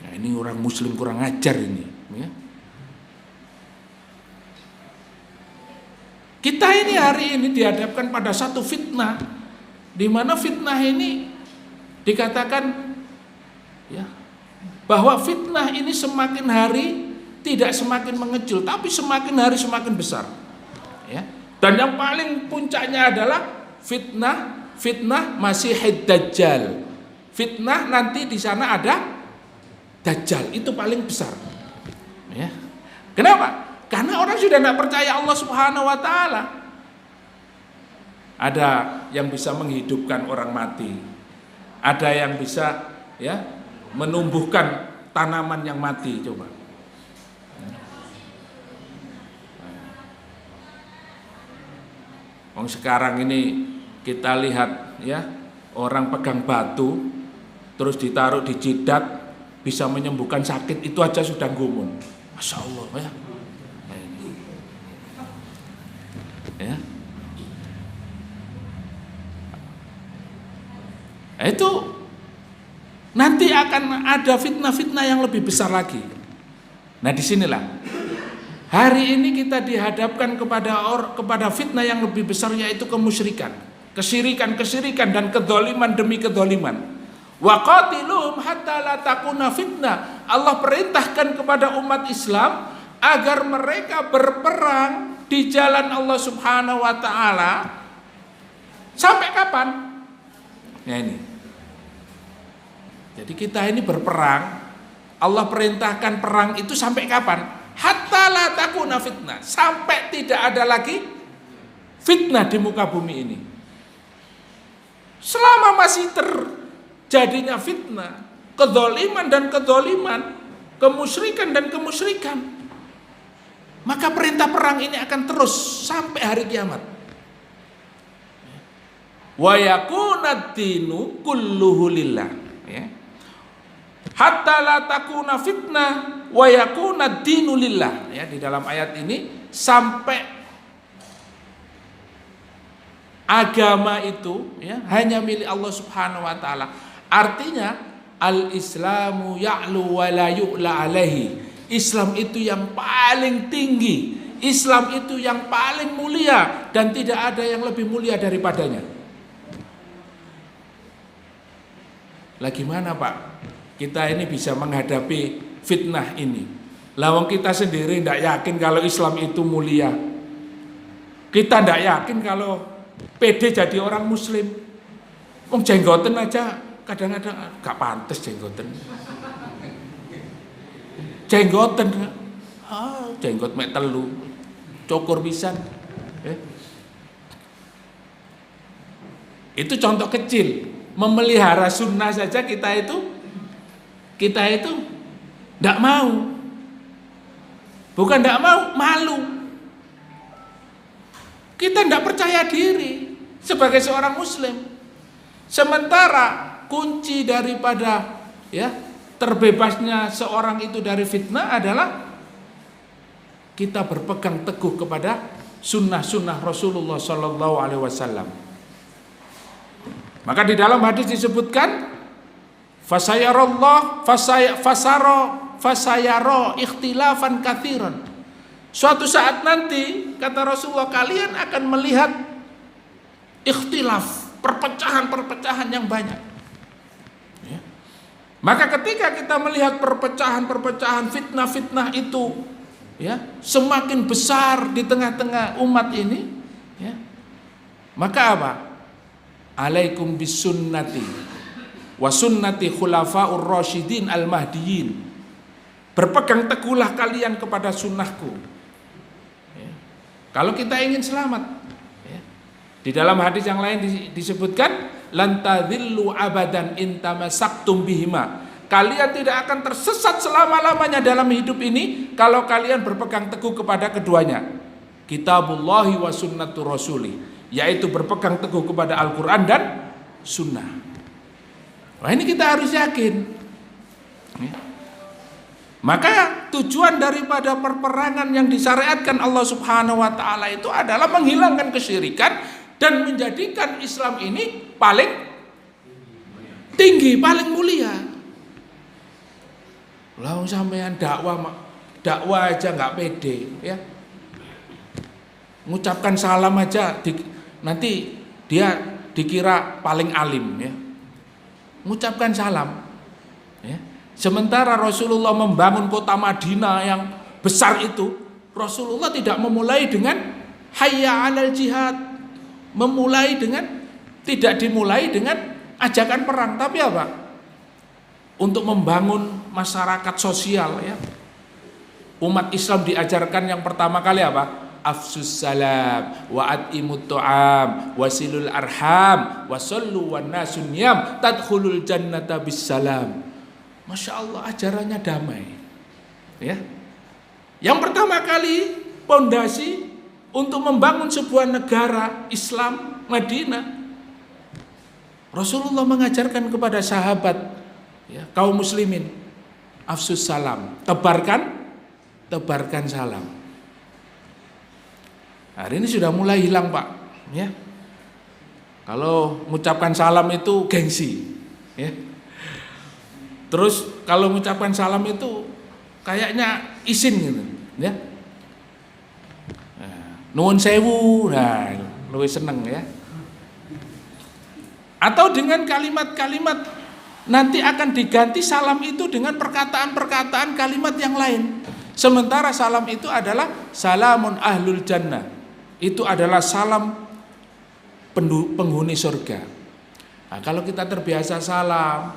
Nah, ini orang muslim kurang ajar ini. Ya. Kita ini hari ini dihadapkan pada satu fitnah, di mana fitnah ini dikatakan ya bahwa fitnah ini semakin hari tidak semakin mengecil, tapi semakin hari semakin besar. Ya. Dan yang paling puncaknya adalah fitnah Masihid Dajjal. Fitnah nanti di sana ada Dajjal, itu paling besar. Ya. Kenapa? Karena orang sudah tidak percaya Allah Subhanahu wa taala. Ada yang bisa menghidupkan orang mati, ada yang bisa ya menumbuhkan tanaman yang mati. Coba Wong sekarang ini kita lihat ya, orang pegang batu terus ditaruh di jidat bisa menyembuhkan sakit, itu aja sudah gumun. Masya Allah ya. Ya. Itu nanti akan ada fitnah-fitnah yang lebih besar lagi. Nah disinilah hari ini kita dihadapkan kepada fitnah yang lebih besar, yaitu kemusyrikan, kesyirikan dan kedzaliman demi kedzaliman. Wa qatiluhum hatta la takuna fitnah. Allah perintahkan kepada umat Islam agar mereka berperang di jalan Allah Subhanahu wa taala. Sampai kapan? Ya ini. Jadi kita ini berperang, Allah perintahkan perang itu sampai kapan? Hatta la takuna fitnah, sampai tidak ada lagi fitnah di muka bumi ini. Selama masih terjadinya fitnah, kedzaliman dan kedzaliman, kemusyrikan dan kemusyrikan, maka perintah perang ini akan terus sampai hari kiamat. Wa yakunad dinu kulluhu lillah, ya. Hatta la takuna fitnah wa yakunad dinu lillah, ya, di dalam ayat ini sampai agama itu ya hanya milik Allah Subhanahu wa taala. Artinya al-islamu ya'lu wa la yu'la alaihi. Islam itu yang paling tinggi, Islam itu yang paling mulia dan tidak ada yang lebih mulia daripadanya. Lah gimana Pak? Kita ini bisa menghadapi fitnah ini. Lawang kita sendiri tidak yakin kalau Islam itu mulia. Kita tidak yakin kalau pede jadi orang Muslim. Wong jenggoten aja kadang-kadang gak pantas jenggoten. Jenggoten, jenggot mek telu, cukur pisan. Itu contoh kecil. Memelihara sunnah saja kita itu tidak mau. Bukan tidak mau, malu. Kita tidak percaya diri sebagai seorang Muslim. Sementara kunci daripada ya terbebasnya seorang itu dari fitnah adalah kita berpegang teguh kepada sunnah-sunnah Rasulullah Sallallahu Alaihi Wasallam. Maka di dalam hadis disebutkan fasayaro ikhtilafan katsiran. Suatu saat nanti kata Rasulullah kalian akan melihat ikhtilaf, perpecahan-perpecahan yang banyak. Ya. Maka ketika kita melihat perpecahan-perpecahan, fitnah-fitnah itu ya semakin besar di tengah-tengah umat ini, ya, maka apa? Alaikum bisunnati wa sunnati khulafaur rasyidin al-mahdiyyin. Berpegang teguhlah kalian kepada sunnahku. Ya. Kalau kita ingin selamat, ya. Di dalam hadis yang lain disebutkan lan tadhillu abadan in tamassaktum bihima. Kalian tidak akan tersesat selama-lamanya dalam hidup ini kalau kalian berpegang teguh kepada keduanya. Kitabullahi wa sunnatu rasuli, yaitu berpegang teguh kepada Al-Qur'an dan sunnah. Wah, ini kita harus yakin. Ya. Maka tujuan daripada perperangan yang disyariatkan Allah Subhanahu wa taala itu adalah menghilangkan kesyirikan dan menjadikan Islam ini paling tinggi, paling mulia. Lah sampean dakwah aja nggak pede, ya. Mengucapkan salam aja nanti dia dikira paling alim, ya. Mengucapkan salam, ya. Sementara Rasulullah membangun kota Madinah yang besar itu, Rasulullah tidak memulai dengan hayya 'alal jihad, tidak dimulai dengan ajakan perang, tapi apa? Untuk membangun masyarakat sosial, ya. Umat Islam diajarkan yang pertama kali apa? Afsus salam wa atimut ta'am wasilul arham wasallu wan nasun yam tadkhulul jannata bis salam. Masya Allah, ajarannya damai, ya. Yang pertama kali pondasi untuk membangun sebuah negara Islam, Madinah, Rasulullah mengajarkan kepada sahabat, ya, kaum muslimin, afsus salam, tebarkan salam. Hari ini sudah mulai hilang, Pak, ya. Kalau mengucapkan salam itu gengsi, ya. Terus kalau mengucapkan salam itu kayaknya isin gitu, ya. Nuwun sewu, nah, lebih seneng, ya. Atau dengan kalimat-kalimat, nanti akan diganti salam itu dengan perkataan-perkataan kalimat yang lain. Sementara salam itu adalah salamun ahlul jannah. Itu adalah salam penghuni surga. Nah, kalau kita terbiasa salam,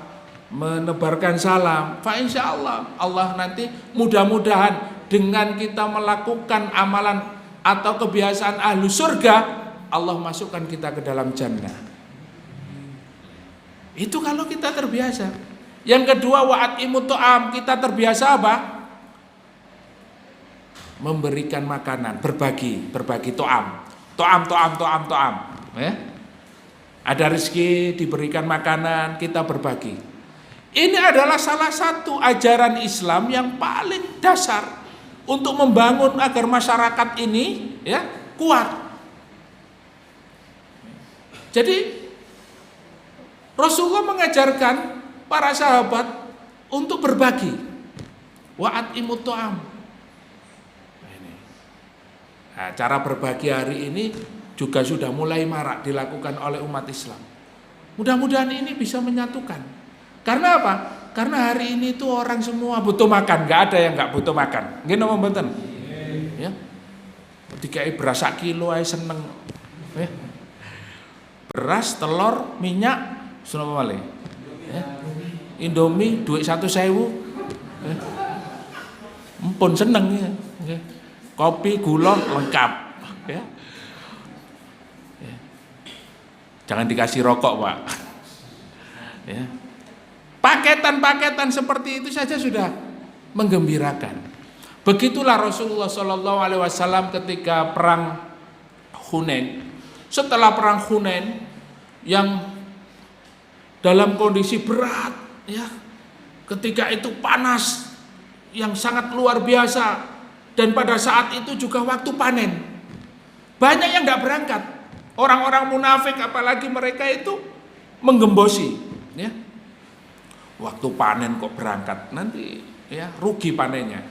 menebarkan salam, fa insya Allah, Allah nanti mudah-mudahan dengan kita melakukan amalan atau kebiasaan ahlu surga, Allah masukkan kita ke dalam jannah. Itu kalau kita terbiasa. Yang kedua, wa'at imut to'am, kita terbiasa apa? Memberikan makanan, berbagi to'am. To'am. Ya? Ada rezeki, diberikan makanan, kita berbagi. Ini adalah salah satu ajaran Islam yang paling dasar untuk membangun agar masyarakat ini, ya, kuat. Jadi Rasulullah mengajarkan para sahabat untuk berbagi. Wa'at imut to'am. Nah, cara berbagi hari ini juga sudah mulai marak dilakukan oleh umat Islam. Mudah-mudahan ini bisa menyatukan. Karena apa? Karena hari ini tuh orang semua butuh makan, nggak ada yang nggak butuh makan. Nggih napa mboten? Ya. Dikai beras sak kilo ae seneng. Ya. Beras, telur, minyak, senapa malih? Ya. Indomie duit 1.000. Ya. Empun seneng ya. Ya. Kopi, gula lengkap. Ya. Ya. Jangan dikasih rokok, Pak. Ya. Paketan-paketan seperti itu saja sudah menggembirakan. Begitulah Rasulullah SAW ketika perang Hunain. Setelah perang Hunain yang dalam kondisi berat, ya, ketika itu panas yang sangat luar biasa, dan pada saat itu juga waktu panen. Banyak yang tidak berangkat. Orang-orang munafik apalagi mereka itu menggembosi, ya. Waktu panen kok berangkat, nanti, ya, rugi panennya.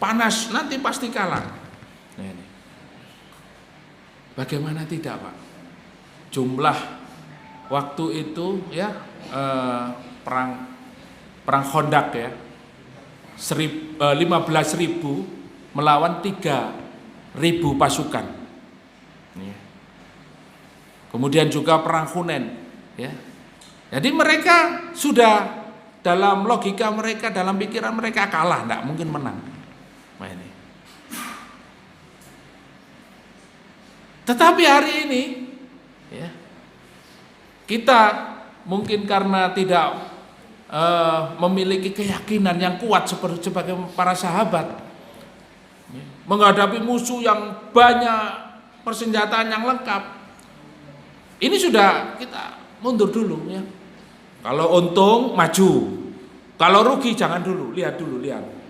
Panas nanti pasti kalah. Nah, ini. Bagaimana tidak, Pak? Jumlah waktu itu, ya, perang Khandaq, ya, 15.000 melawan 3.000 pasukan. Kemudian juga perang Hunain, ya. Jadi mereka sudah dalam logika mereka, dalam pikiran mereka kalah, tidak mungkin menang. Nah, ini. Tetapi hari ini, ya, kita mungkin karena tidak memiliki keyakinan yang kuat seperti sebagai para sahabat, ya, menghadapi musuh yang banyak, persenjataan yang lengkap, ini sudah kita mundur dulu, ya. Kalau untung maju, kalau rugi jangan dulu, lihat.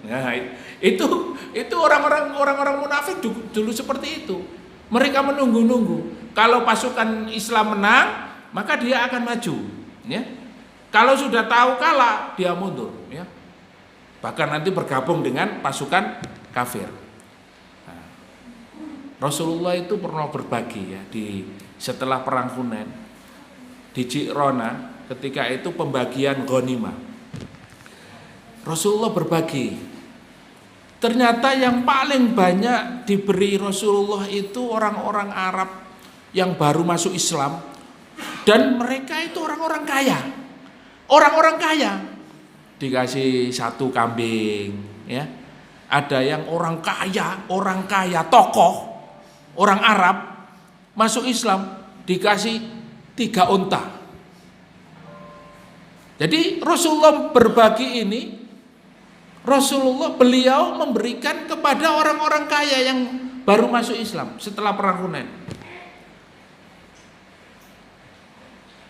Nah, itu orang-orang munafik dulu seperti itu. Mereka menunggu-nunggu. Kalau pasukan Islam menang, maka dia akan maju, ya. Kalau sudah tahu kalah, dia mundur, ya. Bahkan nanti bergabung dengan pasukan kafir. Nah, Rasulullah itu pernah berbagi, ya, setelah perang Hunain di Ji'rona. Ketika itu pembagian ghanimah, Rasulullah berbagi. Ternyata yang paling banyak diberi Rasulullah itu orang-orang Arab yang baru masuk Islam, dan mereka itu orang-orang kaya. Orang-orang kaya dikasih 1 kambing, ya. Ada yang orang kaya tokoh, orang Arab masuk Islam dikasih 3 unta. Jadi Rasulullah berbagi ini, beliau memberikan kepada orang-orang kaya yang baru masuk Islam setelah perang Hunain.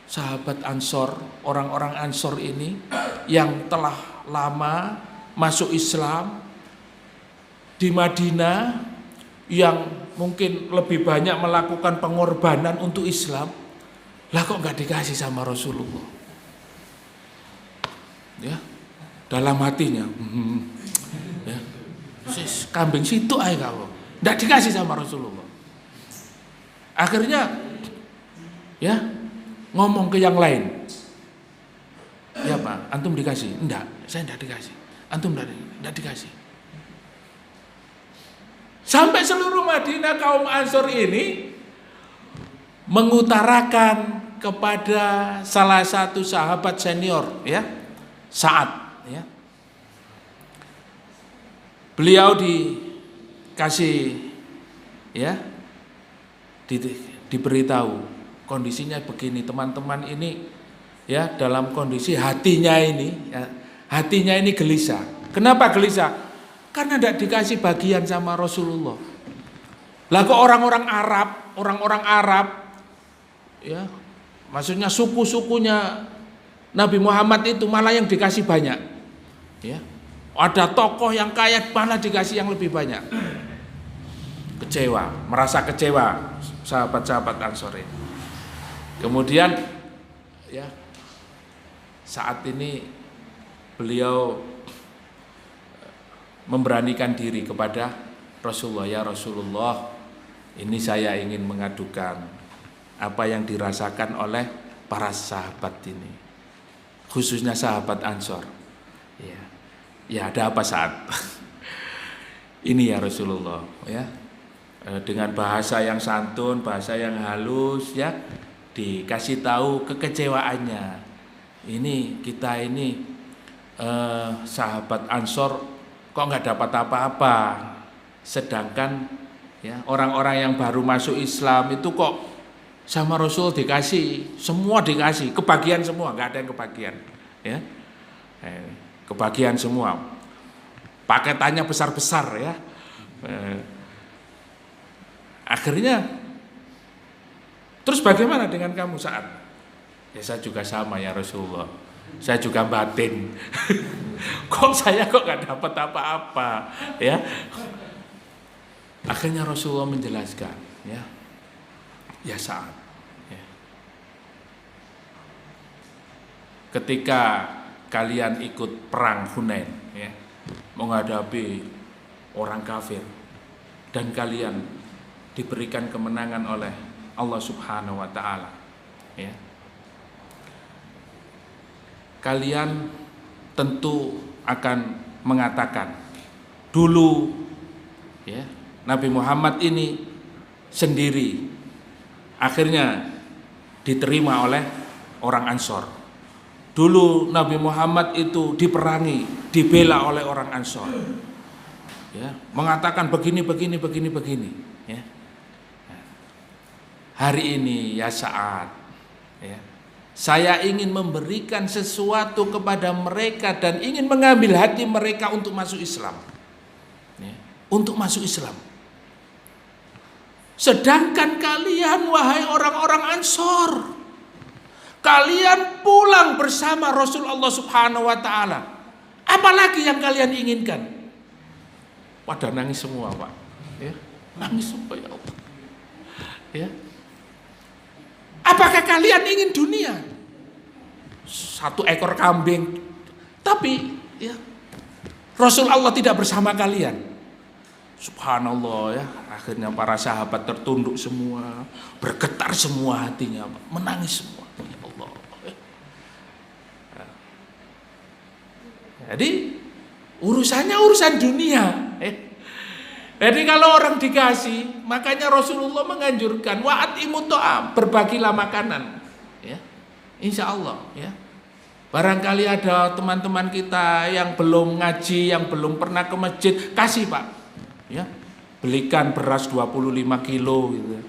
Sahabat Ansor, orang-orang Ansor ini yang telah lama masuk Islam di Madinah, yang mungkin lebih banyak melakukan pengorbanan untuk Islam, lah kok nggak dikasih sama Rasulullah? Ya, dalam hatinya, ya, kambing situ aja kau, nggak dikasih sama Rasulullah. Akhirnya, ya, ngomong ke yang lain, ya Pak, antum dikasih? Enggak, saya enggak dikasih. Antum enggak dikasih. Sampai seluruh Madinah kaum Ansor ini mengutarakan kepada salah satu sahabat senior, ya, Sa'ad, ya. Beliau dikasih, ya, diberitahu kondisinya begini, teman-teman ini, ya, dalam kondisi hatinya ini, ya, hatinya ini gelisah. Kenapa gelisah? Karena tidak dikasih bagian sama Rasulullah. Lah kok orang-orang Arab, ya, maksudnya suku-sukunya Nabi Muhammad itu malah yang dikasih banyak, ya. Ada tokoh yang kaya malah dikasih yang lebih banyak. Kecewa, merasa kecewa sahabat-sahabat Ansor ini. Kemudian, ya, saat ini beliau memberanikan diri kepada Rasulullah, ya Rasulullah, ini saya ingin mengadukan apa yang dirasakan oleh para sahabat ini, khususnya sahabat Ansor. Ya ada apa saat? Ini ya Rasulullah, ya, dengan bahasa yang santun, bahasa yang halus, ya, dikasih tahu kekecewaannya. Ini kita ini sahabat Ansor kok nggak dapat apa-apa, sedangkan, ya, orang-orang yang baru masuk Islam itu kok sama Rasul dikasih, semua dikasih, kebagian semua, nggak ada yang kebagian, ya, kebagian semua, paketannya besar-besar, ya. Akhirnya, terus bagaimana dengan kamu saat? Ya saya juga sama ya Rasulullah, saya juga batin. Kok saya nggak dapat apa-apa, ya. Akhirnya Rasulullah menjelaskan, ya saat, ya, ketika kalian ikut perang Hunain, ya, menghadapi orang kafir, dan kalian diberikan kemenangan oleh Allah Subhanahu wa Ta'ala, ya, kalian tentu akan mengatakan, dulu, ya, Nabi Muhammad ini sendiri akhirnya diterima oleh orang Ansor. Dulu Nabi Muhammad itu diperangi, dibela oleh orang Ansor, ya, mengatakan begini, ya. Hari ini ya saat, ya, saya ingin memberikan sesuatu kepada mereka dan ingin mengambil hati mereka untuk masuk Islam, ya, untuk masuk Islam. Sedangkan kalian, wahai orang-orang Ansor, kalian pulang bersama Rasulullah Subhanahu wa Ta'ala. Apalagi yang kalian inginkan? Pada nangis semua, Pak, ya, nangis semua, ya Allah, ya. Apakah kalian ingin dunia? 1 ekor kambing, tapi, ya, Rasulullah tidak bersama kalian. Subhanallah, ya. Akhirnya para sahabat tertunduk semua, bergetar semua hatinya, menangis semua. Ya Allah, ya. Jadi urusannya urusan dunia, ya. Jadi kalau orang dikasih, makanya Rasulullah menganjurkan wa'atimu ta'am, berbagilah makanan, ya. Insya Allah, ya. Barangkali ada teman-teman kita yang belum ngaji, yang belum pernah ke masjid, kasih Pak, ya, belikan beras 25 kilo gitu.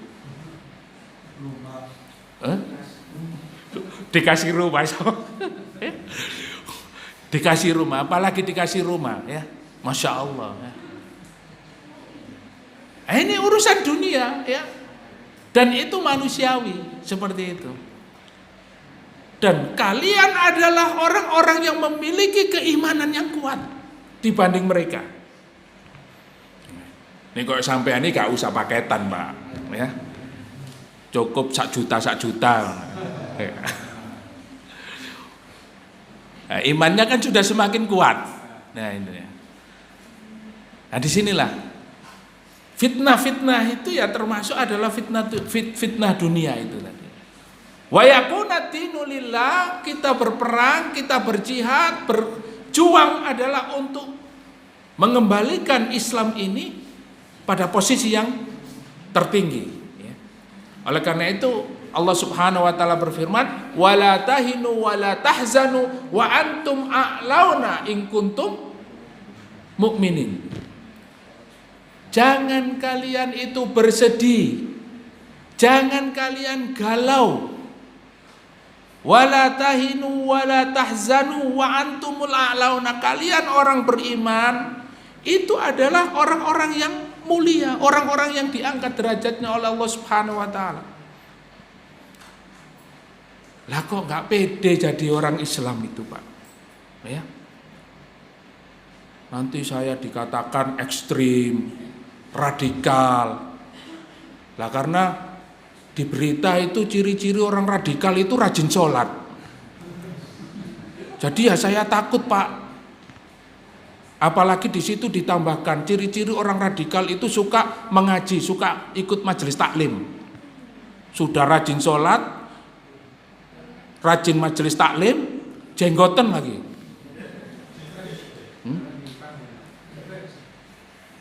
Dikasih rumah, dikasih rumah, apalagi dikasih rumah, ya, Masya Allah, ya. Ini urusan dunia ya. Dan itu manusiawi seperti itu. Dan kalian adalah orang-orang yang memiliki keimanan yang kuat dibanding mereka. Ini kok sampean ini gak usah paketan, Pak, ya. Cukup 1 juta. Nah, imannya kan sudah semakin kuat. Nah, ini ya. Nah, disinilah fitnah itu ya termasuk adalah fitnah dunia itu tadi. Wa yakuna dinu lillah, kita berperang, kita berjihad, berjuang adalah untuk mengembalikan Islam ini pada posisi yang tertinggi. Ya. Oleh karena itu Allah Subhanahu wa taala berfirman, "Wala tahinu wala tahzanu wa antum a'launa in kuntum mu'minin." Jangan kalian itu bersedih, jangan kalian galau. Wala tahinu wala tahzanu wa antumul a'launa. Kalian orang beriman itu adalah orang-orang yang mulia, orang-orang yang diangkat derajatnya oleh Allah Subhanahu wa taala. Lah kok enggak pede jadi orang Islam itu, Pak? Ya. Nanti saya dikatakan ekstrim, radikal. Lah karena di berita itu ciri-ciri orang radikal itu rajin sholat. Jadi ya saya takut, Pak. Apalagi di situ ditambahkan ciri-ciri orang radikal itu suka mengaji, suka ikut majelis taklim. Sudah rajin sholat, rajin majelis taklim, jenggoten lagi.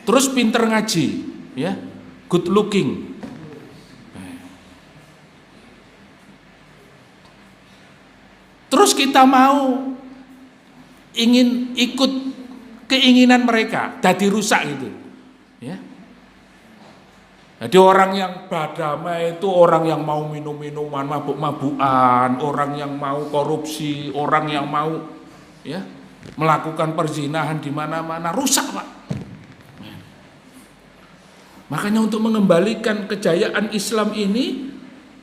Terus pinter ngaji, ya, good looking. Terus kita mau ingin ikut keinginan mereka, jadi rusak gitu, ya. Jadi orang yang berdamai itu orang yang mau minum-minuman, mabuk-mabukan, orang yang mau korupsi, orang yang mau ya melakukan perzinahan di mana-mana, rusak, Pak. Makanya untuk mengembalikan kejayaan Islam ini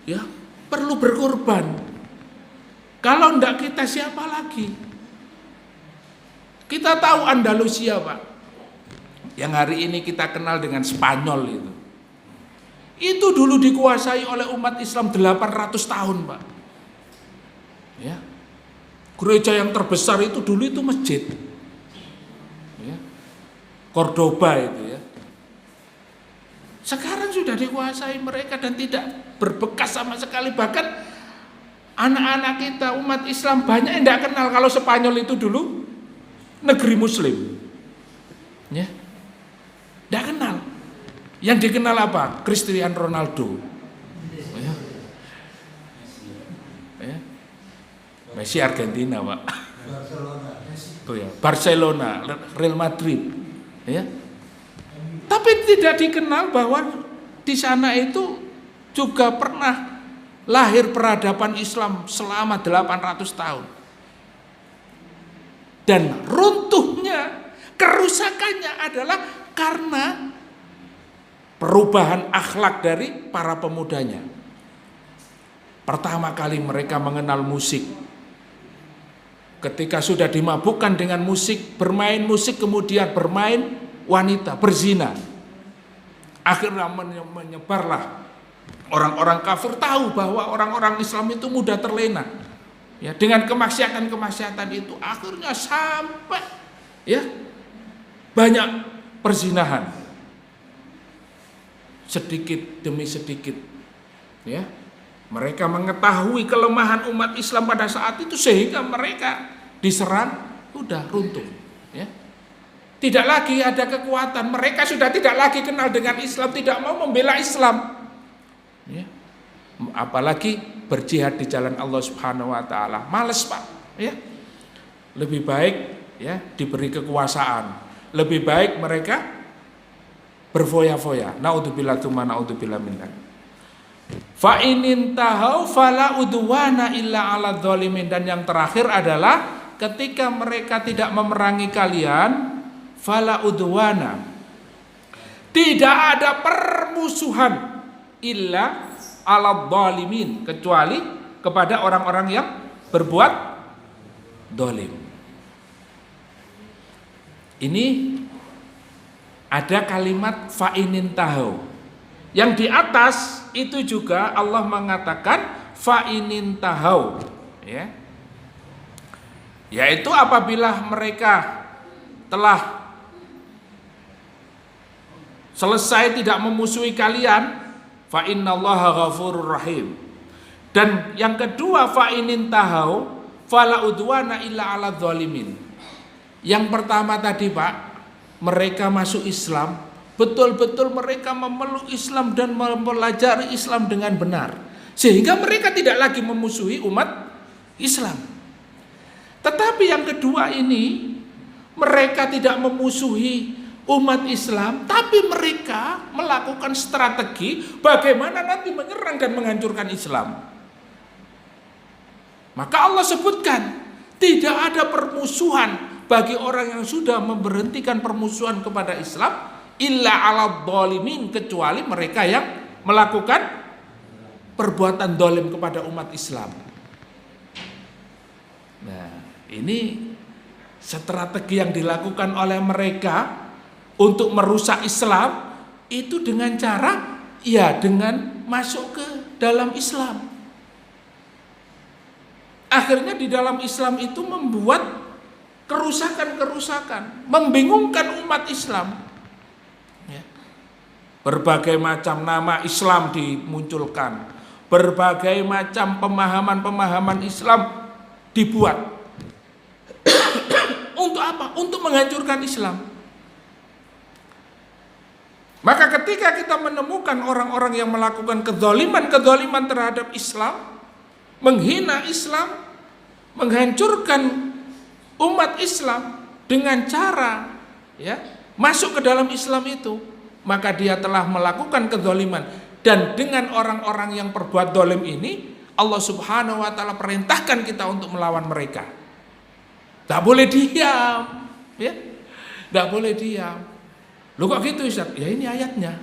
ya perlu berkorban. Kalau enggak kita siapa lagi? Kita tahu Andalusia, Pak. Yang hari ini kita kenal dengan Spanyol itu. Itu dulu dikuasai oleh umat Islam 800 tahun, Pak. Ya. Gereja yang terbesar itu dulu itu masjid. Ya. Cordoba itu ya. Sekarang sudah dikuasai mereka dan tidak berbekas sama sekali. Bahkan anak-anak kita umat Islam banyak yang tidak kenal kalau Spanyol itu dulu negeri Muslim, ya, tidak kenal. Yang dikenal apa? Cristiano Ronaldo, ya. Ya. Messi Argentina, Pak. Oh ya, Barcelona, Real Madrid, ya. Tapi tidak dikenal bahwa di sana itu juga pernah lahir peradaban Islam selama 800 tahun. Dan runtuhnya, kerusakannya adalah karena perubahan akhlak dari para pemudanya. Pertama kali mereka mengenal musik. Ketika sudah dimabukkan dengan musik, bermain musik, kemudian bermain wanita, berzina. Akhirnya menyebarlah. Orang-orang kafir tahu bahwa orang-orang Islam itu mudah terlena, ya, dengan kemaksiatan itu. Akhirnya sampai ya banyak perzinahan, sedikit demi sedikit. Ya, mereka mengetahui kelemahan umat Islam pada saat itu sehingga mereka diserang, udah runtuh. Ya, tidak lagi ada kekuatan. Mereka sudah tidak lagi kenal dengan Islam, tidak mau membela Islam. Ya. Apalagi berjihad di jalan Allah Subhanahu wa taala. Males, Pak, ya. Lebih baik ya diberi kekuasaan. Lebih baik mereka berfoya-foya. Naudzubillah tsumma naudzubillah min dzalik. Fa in tahau fala udwana illa 'ala dzalimin. Dan yang terakhir adalah ketika mereka tidak memerangi kalian, fala udwana, Tidak ada permusuhan illa ala zalimin, kecuali kepada orang-orang yang berbuat zalim. Ini ada kalimat fa'inin tahu. Yang di atas itu juga Allah mengatakan fa'inin tahu, ya. Yaitu apabila mereka telah selesai tidak memusuhi kalian, fa innallaha ghafurur rahim. Dan yang kedua, fa inin tahau fala udwana illa ala zalimin. Yang pertama tadi, Pak, mereka masuk Islam, betul-betul mereka memeluk Islam dan mempelajari Islam dengan benar, sehingga mereka tidak lagi memusuhi umat Islam. Tetapi yang kedua ini, mereka tidak memusuhi umat Islam, tapi mereka melakukan strategi bagaimana nanti menyerang dan menghancurkan Islam. Maka Allah sebutkan tidak ada permusuhan bagi orang yang sudah memberhentikan permusuhan kepada Islam illa ala zalimin, kecuali mereka yang melakukan perbuatan zalim kepada umat Islam. Nah, ini strategi yang dilakukan oleh mereka untuk merusak Islam itu dengan cara ya dengan masuk ke dalam Islam. Akhirnya di dalam Islam itu membuat kerusakan-kerusakan, membingungkan umat Islam. Ya. Berbagai macam nama Islam dimunculkan, berbagai macam pemahaman-pemahaman Islam dibuat. Untuk apa? Untuk menghancurkan Islam. Maka ketika kita menemukan orang-orang yang melakukan kezaliman terhadap Islam, menghina Islam, menghancurkan umat Islam dengan cara ya masuk ke dalam Islam itu, maka dia telah melakukan kezaliman. Dan dengan orang-orang yang berbuat zalim ini, Allah Subhanahu wa taala perintahkan kita untuk melawan mereka. Tak boleh diam, ya. Tak boleh diam. Loh kok gitu Ustaz? Ya ini ayatnya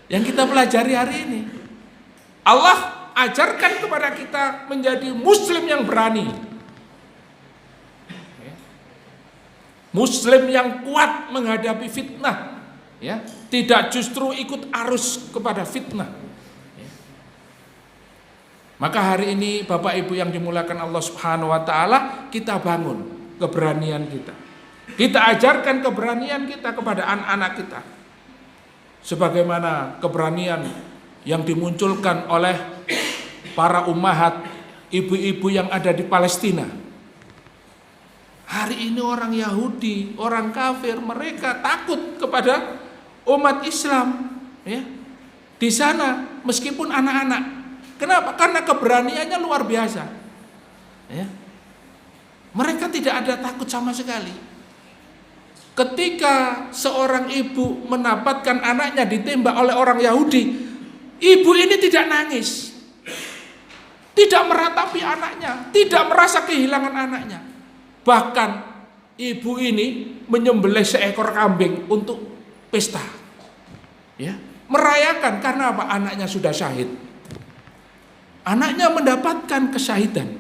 yang kita pelajari hari ini. Allah ajarkan kepada kita menjadi muslim yang berani, muslim yang kuat menghadapi fitnah, ya, tidak justru ikut arus kepada fitnah. Maka hari ini Bapak Ibu yang dimuliakan Allah Subhanahu wa taala, kita bangun keberanian kita. Kita ajarkan keberanian kita kepada anak-anak kita. Sebagaimana keberanian yang dimunculkan oleh para ummahat, ibu-ibu yang ada di Palestina. Hari ini orang Yahudi, orang kafir, mereka takut kepada umat Islam, ya. Di sana meskipun anak-anak. Kenapa? Karena keberaniannya luar biasa. Ya. Mereka tidak ada takut sama sekali. Ketika seorang ibu mendapatkan anaknya ditembak oleh orang Yahudi, ibu ini tidak nangis, tidak meratapi anaknya, tidak merasa kehilangan anaknya. Bahkan ibu ini menyembelih seekor kambing untuk pesta, ya, merayakan karena apa? Anaknya sudah syahid. Anaknya mendapatkan kesyahidan,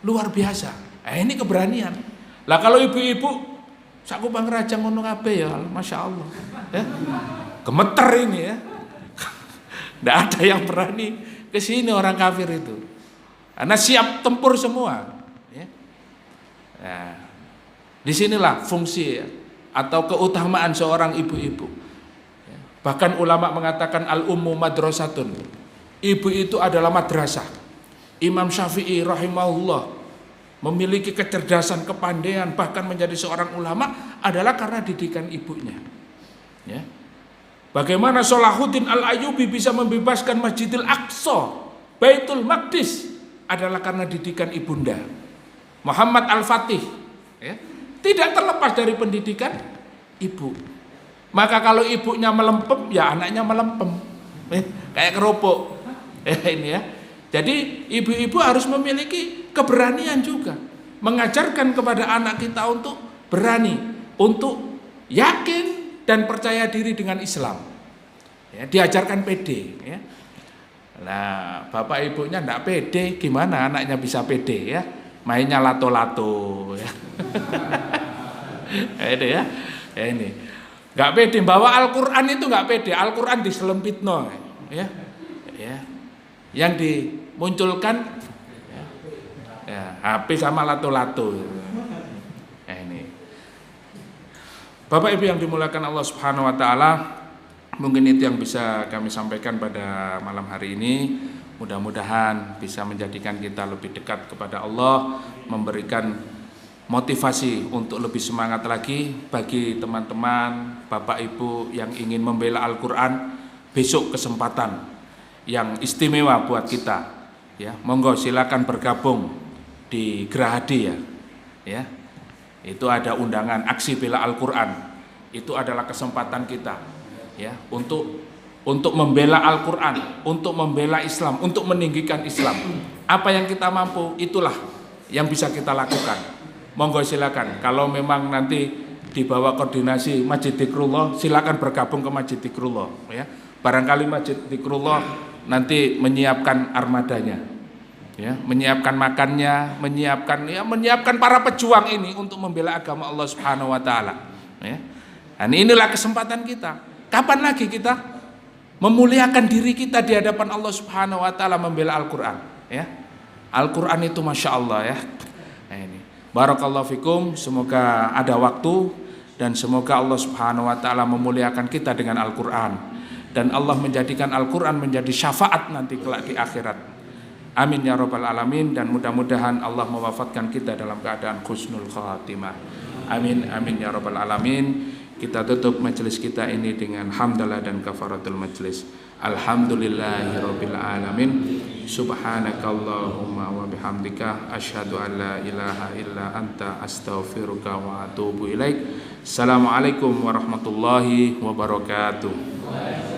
luar biasa. Ini keberanian. Lah kalau ibu-ibu saku bang raja ngono kabeh ya, masya Allah, ya. Gemeter ini ya. Tidak ada yang berani ke sini orang kafir itu, karena siap tempur semua. Ya. Nah, disinilah fungsi ya, atau keutamaan seorang ibu-ibu. Ya. Bahkan ulama mengatakan al-ummu madrasatun. Ibu itu adalah madrasah. Imam Syafi'i rahimahullah memiliki kecerdasan, kepandaian, bahkan menjadi seorang ulama adalah karena didikan ibunya. Ya. Bagaimana Salahuddin Al-Ayyubi bisa membebaskan Masjidil Aqsa, Baitul Maqdis, adalah karena didikan ibunda. Muhammad Al-Fatih, ya, tidak terlepas dari pendidikan ibu. Maka kalau ibunya melempem, ya anaknya melempem, kayak keropok. Ini ya. Jadi ibu-ibu harus memiliki keberanian juga, mengajarkan kepada anak kita untuk berani, untuk yakin dan percaya diri dengan Islam. Ya, diajarkan pede. Ya. Nah, bapak ibunya enggak pede, gimana anaknya bisa pede ya? Mainnya lato-lato ya. Ini ya. Ini. Enggak pede bawa Al-Qur'an itu enggak pede. Al-Qur'an diselempitno ya. Ya. Yang dimunculkan ya, HP sama lato-lato. Ini. Bapak Ibu yang dimuliakan Allah Subhanahu wa taala, mungkin itu yang bisa kami sampaikan pada malam hari ini. Mudah-mudahan bisa menjadikan kita lebih dekat kepada Allah, memberikan motivasi untuk lebih semangat lagi bagi teman-teman, Bapak Ibu yang ingin membela Al-Qur'an. Besok kesempatan yang istimewa buat kita. Ya, monggo silakan bergabung di Gerahadi ya. Ya. Itu ada undangan aksi bela Al-Qur'an. Itu adalah kesempatan kita. Ya, untuk membela Al-Qur'an, untuk membela Islam, untuk meninggikan Islam. Apa yang kita mampu, itulah yang bisa kita lakukan. Monggo silakan. Kalau memang nanti di bawah koordinasi Masjid Dzikrullah, silakan bergabung ke Masjid Dzikrullah ya. Barangkali Masjid Dzikrullah nanti menyiapkan armadanya. Ya, menyiapkan makannya, menyiapkan para pejuang ini untuk membela agama Allah Subhanahu wa taala. Ya. Dan inilah kesempatan kita. Kapan lagi kita memuliakan diri kita di hadapan Allah Subhanahu wa taala membela Al-Qur'an, ya. Al-Qur'an itu Masya Allah ya. Nah, ini. Barakallahu fikum, semoga ada waktu dan semoga Allah Subhanahu wa taala memuliakan kita dengan Al-Qur'an dan Allah menjadikan Al-Qur'an menjadi syafaat nanti kelak di akhirat. Amin ya rabbal alamin, dan mudah-mudahan Allah mewafatkan kita dalam keadaan husnul khatimah. Amin amin ya rabbal alamin. Kita tutup majelis kita ini dengan hamdalah dan kafaratul majelis. Alhamdulillahirabbil alamin. Subhanakallahumma wa bihamdika asyhadu an la ilaha illa anta astaghfiruka wa atubu ilaik. Assalamualaikum warahmatullahi wabarakatuh.